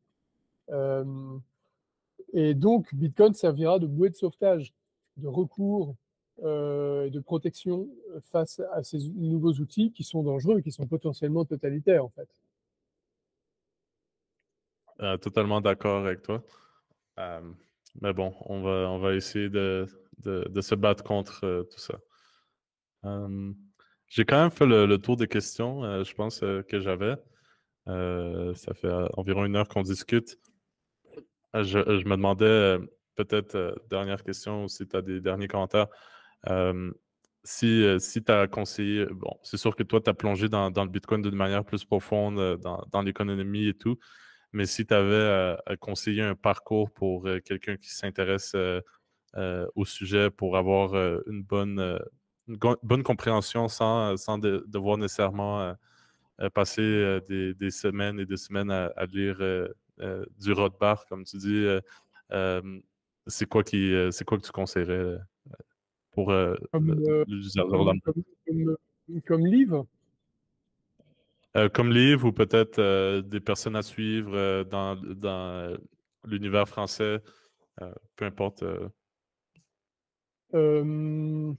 Euh, et donc, Bitcoin servira de bouée de sauvetage, de recours, de protection face à ces nouveaux outils qui sont dangereux, qui sont potentiellement totalitaires, en fait. Totalement d'accord avec toi. Euh, mais bon, on va essayer de se battre contre tout ça. Euh, j'ai quand même fait le tour des questions, je pense, que j'avais. Ça fait environ une heure qu'on discute. Je me demandais, peut-être, dernière question, ou si tu as des derniers commentaires. Euh, si tu as conseillé, bon, c'est sûr que toi, tu as plongé dans le Bitcoin d'une manière plus profonde, dans l'économie et tout, mais si tu avais à conseiller un parcours pour quelqu'un qui s'intéresse au sujet pour avoir bonne compréhension sans devoir nécessairement passer des semaines et des semaines à lire du Rothbard, comme tu dis, euh, c'est quoi que tu conseillerais? pour Comme, heu, l'utilisateur comme lambda. comme comme, comme livre? Comme livre ou peut-être des personnes à suivre dans l'univers français, peu importe. Hem,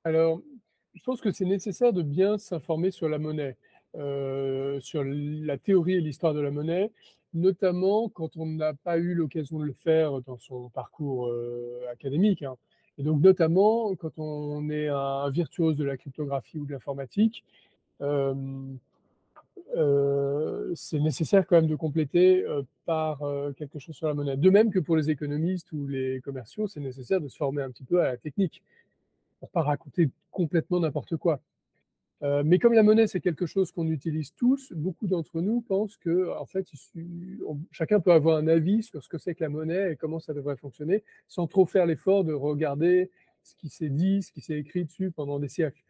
alors, je pense que c'est nécessaire de bien s'informer sur la monnaie, sur la théorie et l'histoire de la monnaie, notamment quand on n'a pas eu l'occasion de le faire dans son parcours, académique, hein, et donc notamment quand on est un virtuose de la cryptographie ou de l'informatique. hem c'est nécessaire quand même de compléter, par, quelque chose sur la monnaie. De même que pour les économistes ou les commerciaux, c'est nécessaire de se former un petit peu à la technique, pour pas raconter complètement n'importe quoi. Mais comme la monnaie, c'est quelque chose qu'on utilise tous, beaucoup d'entre nous pensent qu'en fait, chacun peut avoir un avis sur ce que c'est que la monnaie et comment ça devrait fonctionner, sans trop faire l'effort de regarder ce qui s'est dit, ce qui s'est écrit dessus pendant des siècles.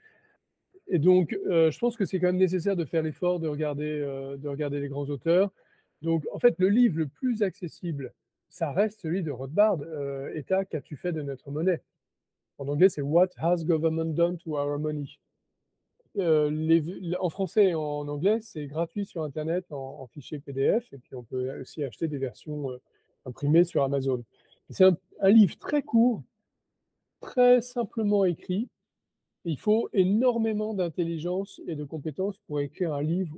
Et donc, je pense que c'est quand même nécessaire de faire l'effort de regarder les grands auteurs. Donc, en fait, le livre le plus accessible, ça reste celui de Rothbard, «État, qu'as-tu fait de notre monnaie?» En anglais, c'est «What has government done to our money?» En français et en anglais, c'est gratuit sur internet en fichier PDF et puis on peut aussi acheter des versions, imprimées sur Amazon. C'est un livre très court, très simplement écrit. Il faut énormément d'intelligence et de compétences pour écrire un livre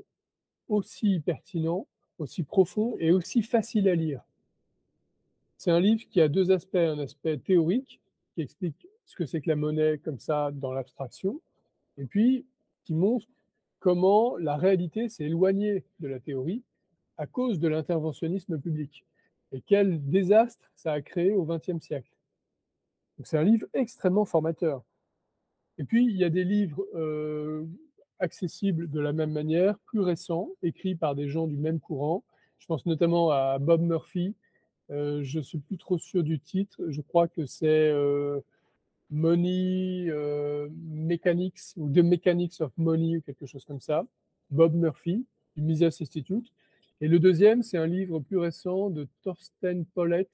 aussi pertinent, aussi profond et aussi facile à lire. C'est un livre qui a 2 aspects, un aspect théorique, qui explique ce que c'est que la monnaie comme ça dans l'abstraction, et puis qui montre comment la réalité s'est éloignée de la théorie à cause de l'interventionnisme public et quel désastre ça a créé au XXe siècle. Donc c'est un livre extrêmement formateur. Et puis, il y a des livres, accessibles de la même manière, plus récents, écrits par des gens du même courant. Je pense notamment à Bob Murphy, je ne suis plus trop sûr du titre, je crois que c'est, Money, Mechanics ou The Mechanics of Money ou quelque chose comme ça. Bob Murphy, du Mises Institute. Et le deuxième, c'est un livre plus récent de Thorsten Pollett,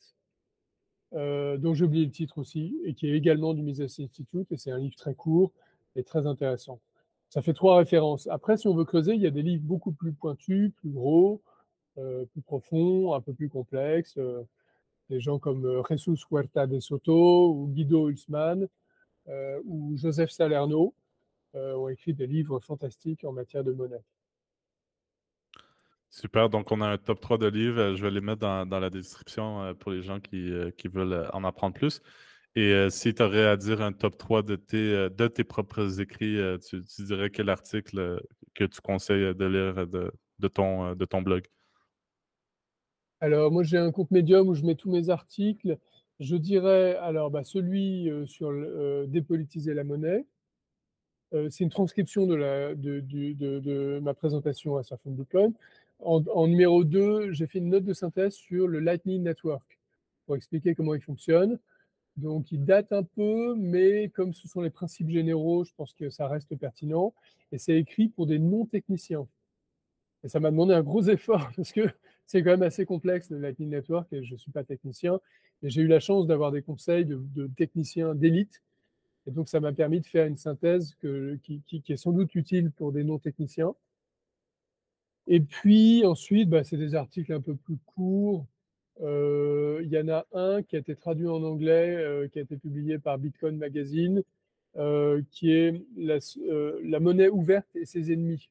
dont j'ai oublié le titre aussi, et qui est également du Mises Institute, et c'est un livre très court et très intéressant. Ça fait 3 références. Après, si on veut creuser, il y a des livres beaucoup plus pointus, plus gros, plus profonds, un peu plus complexes. Des gens comme Jesus Huerta de Soto ou Guido Hülsmann ou Joseph Salerno ont écrit des livres fantastiques en matière de monnaie. Super, donc on a un top 3 de livres. Je vais les mettre dans la description pour les gens qui veulent en apprendre plus. Et si tu aurais à dire un top 3 de tes propres écrits, tu dirais quel article que tu conseilles de lire de ton blog? Alors moi, j'ai un compte Medium où je mets tous mes articles. Je dirais alors, bah, celui, sur dépolitiser la monnaie. C'est une transcription de ma présentation à Surfing Bitcoin. En numéro 2, j'ai fait une note de synthèse sur le Lightning Network pour expliquer comment il fonctionne. Donc il date un peu, mais comme ce sont les principes généraux, je pense que ça reste pertinent et c'est écrit pour des non-techniciens. Et ça m'a demandé un gros effort parce que c'est quand même assez complexe le Lightning Network et je ne suis pas technicien. Et j'ai eu la chance d'avoir des conseils de techniciens d'élite et donc ça m'a permis de faire une synthèse qui est sans doute utile pour des non-techniciens. Et puis ensuite, bah, c'est des articles un peu plus courts. Il y en a un qui a été traduit en anglais, qui a été publié par Bitcoin Magazine, qui est la monnaie ouverte et ses ennemis.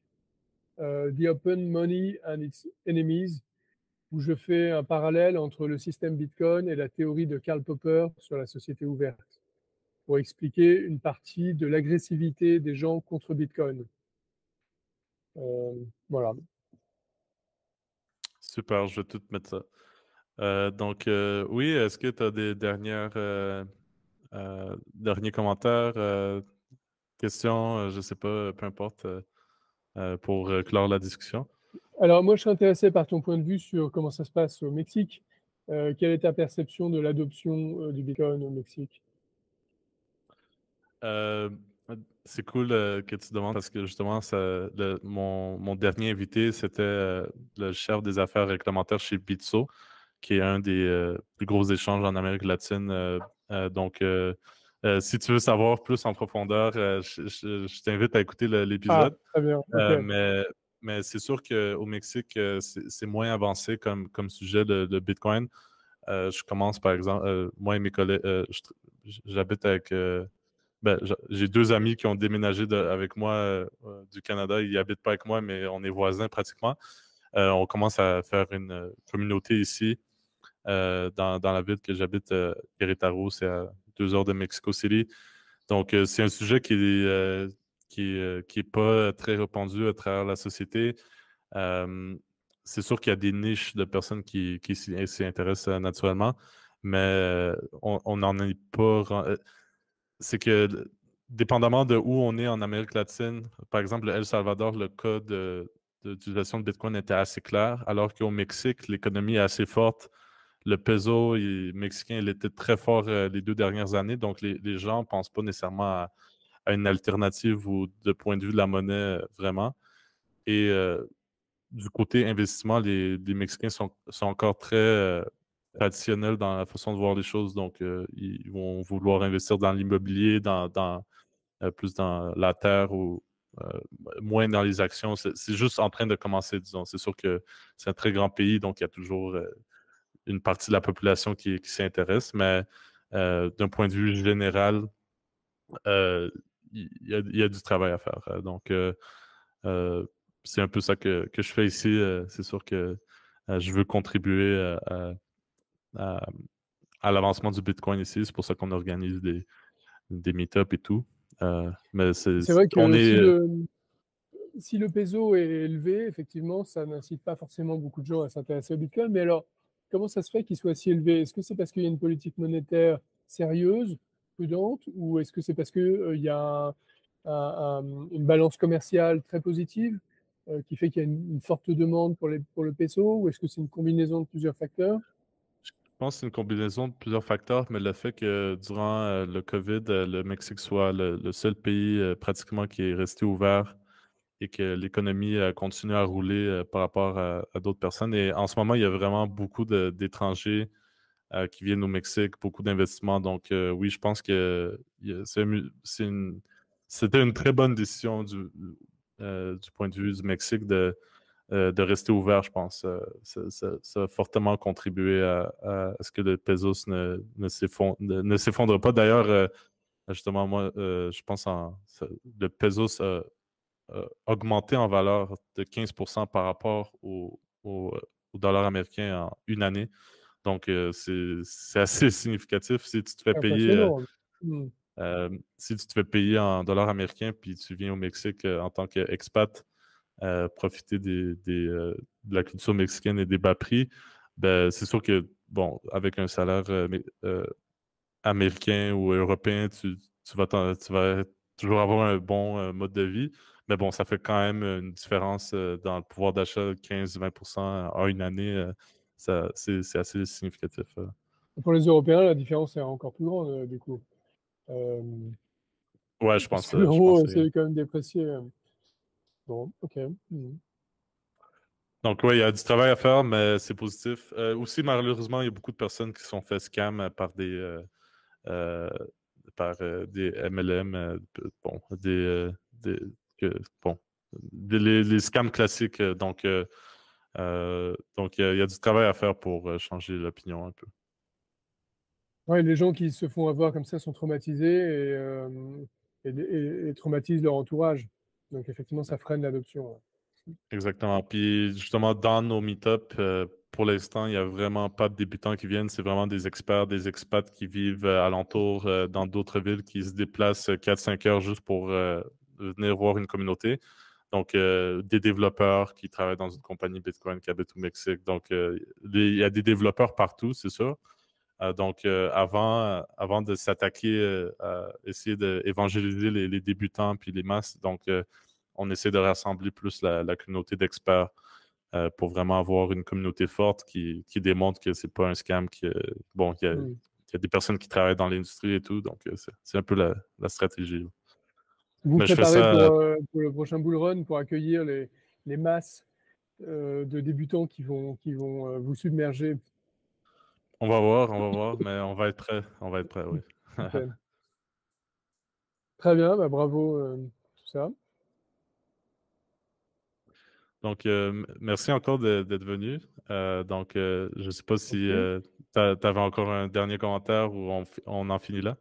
The Open Money and its Enemies, où je fais un parallèle entre le système Bitcoin et la théorie de Karl Popper sur la société ouverte, pour expliquer une partie de l'agressivité des gens contre Bitcoin. Voilà. Super, je vais tout mettre ça. Donc, oui, est-ce que tu as des derniers commentaires, questions, je sais pas, peu importe, pour clore la discussion? Alors moi, je suis intéressé par ton point de vue sur comment ça se passe au Mexique. Quelle est ta perception de l'adoption du Bitcoin au Mexique? Euh, c'est cool que tu demandes parce que justement, mon dernier invité, c'était le chef des affaires réglementaires chez Bitso, qui est un des plus gros échanges en Amérique latine Si tu veux savoir plus en profondeur, je t'invite à écouter Ah, l'épisode. très bien, OK. Euh, mais mais c'est sûr qu'au Mexique, c'est moins avancé comme sujet le Bitcoin. Je commence, par exemple, moi et mes collègues, j'habite avec... j'ai deux amis qui ont déménagé avec moi du Canada. Ils habitent pas avec moi, mais on est voisins pratiquement. On commence à faire une communauté ici, dans la ville que j'habite, Querétaro. C'est à 2 heures de Mexico City. Donc, c'est un sujet qui est pas très répandu à travers la société. Euh, c'est sûr qu'il y a des niches de personnes qui s'y intéressent naturellement, mais on n'en est pas. C'est que, dépendamment de où on est en Amérique latine, par exemple, le El Salvador, le cas d'utilisation de Bitcoin était assez clair, alors qu'au Mexique, l'économie est assez forte. Le peso mexicain, il était très fort les 2 dernières années, donc les gens ne pensent pas nécessairement à une alternative ou de point de vue de la monnaie vraiment. Et du côté investissement, les Mexicains sont encore très traditionnels dans la façon de voir les choses. Donc, ils vont vouloir investir dans l'immobilier, plus dans la terre ou euh, moins dans les actions. C'est juste en train de commencer, disons. C'est sûr que c'est un très grand pays, donc il y a toujours une partie de la population qui s'y intéresse. Mais d'un point de vue général, euh, il y a du travail à faire. Euh, c'est un peu ça que je fais ici. C'est sûr que je veux contribuer à- à l'avancement du Bitcoin ici. C'est pour ça qu'on organise des meet-ups et tout. Mais C'est vrai on que est si le peso est élevé, effectivement, ça n'incite pas forcément beaucoup de gens à s'intéresser au Bitcoin. Mais alors, comment ça se fait qu'il soit si élevé? Est-ce que c'est parce qu'il y a une politique monétaire sérieuse, prudente, ou est-ce que c'est parce qu'il y a une balance commerciale très positive qui fait qu'il y a une forte demande pour le peso, ou est-ce que c'est une combinaison de plusieurs facteurs? Je pense que c'est une combinaison de plusieurs facteurs, mais le fait que durant le COVID, le Mexique soit le seul pays pratiquement qui est resté ouvert et que l'économie continue à rouler par rapport à d'autres personnes. Et en ce moment, il y a vraiment beaucoup d'étrangers qui viennent au Mexique, beaucoup d'investissements. Donc, oui, je pense que c'était une très bonne décision du point de vue du Mexique de rester ouvert, je pense. Ça a fortement contribué à ce que le pesos ne s'effondre pas. D'ailleurs, justement, moi, je pense le pesos a augmenté en valeur de 15% par rapport au dollar américain en une année. Donc, c'est assez significatif. Impressionnant. Hmm. Si tu te fais payer en dollars américains, puis tu viens au Mexique en tant qu'expat, profiter de la culture mexicaine et des bas prix, ben, c'est sûr que, bon, avec un salaire américain ou européen, tu vas toujours avoir un bon mode de vie. Mais bon, ça fait quand même une différence dans le pouvoir d'achat de 15-20% en une année. C'est assez significatif. Pour les Européens, la différence est encore plus grande, du coup. Euh, Ouais, Parce que je pense l'euro que c'est. s'est quand même déprécié. Bon, OK. Mhm. Donc, oui, il y a du travail à faire, mais c'est positif. Aussi, malheureusement, il y a beaucoup de personnes qui sont fait scam euh, par des MLM, bon, que- bon, les scams classiques. Donc, il y a du travail à faire pour changer l'opinion un peu. Ouais, les gens qui se font avoir comme ça sont traumatisés et traumatisent leur entourage. Donc, effectivement, ça freine l'adoption. Ouais. Exactement. Puis justement, dans nos meet-ups, pour l'instant, il n'y a vraiment pas de débutants qui viennent. C'est vraiment des experts, des expats qui vivent alentour dans d'autres villes, qui se déplacent 4-5 heures juste pour venir voir une communauté. Donc, des développeurs qui travaillent dans une compagnie Bitcoin qui habite au Mexique. Donc, il y a des développeurs partout, c'est sûr. Donc, avant de s'attaquer à essayer d'évangéliser les débutants puis les masses, donc, on essaie de rassembler plus la communauté d'experts pour vraiment avoir une communauté forte qui démontre que c'est pas un scam, bon, Hmm. il y a des personnes qui travaillent dans l'industrie et tout, donc c'est un peu la stratégie. Vous Mais je fais préparez ça. pour le prochain bull run pour accueillir les masses de débutants qui vont vous submerger. on va voir, mais on va être prêt. On va être prêt, oui. OK. Très bien, bah, bravo, tout ça. Donc, merci encore d'être venu. Donc, je ne sais pas si OK. tu avais encore un dernier commentaire ou on en finit là.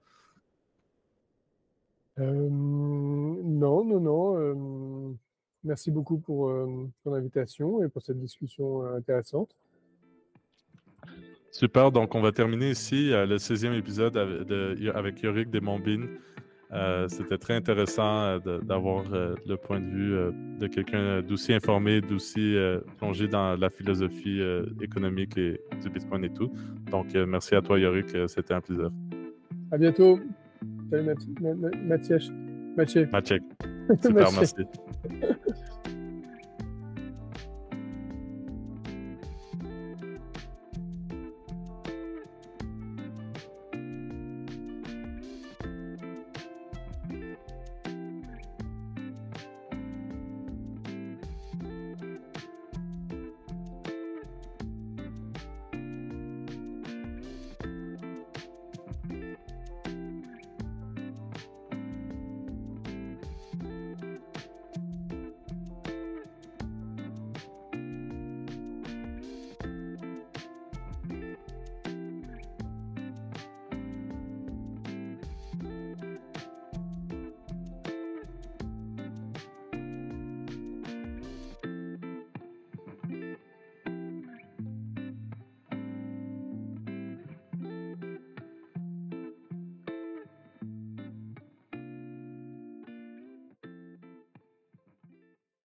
Non, non, non, merci beaucoup pour, ton invitation et pour cette discussion, intéressante. Super, donc on va terminer ici le 16e épisode avec Yorick Desmombines. C'était très intéressant d'avoir le point de vue de quelqu'un d'aussi informé, d'aussi plongé dans la philosophie économique et du Bitcoin et tout. Donc, merci à toi, Yorick. C'était un plaisir. À bientôt. Salut Mathieu. Mathieu. Mathieu. Super, Mathieu. merci.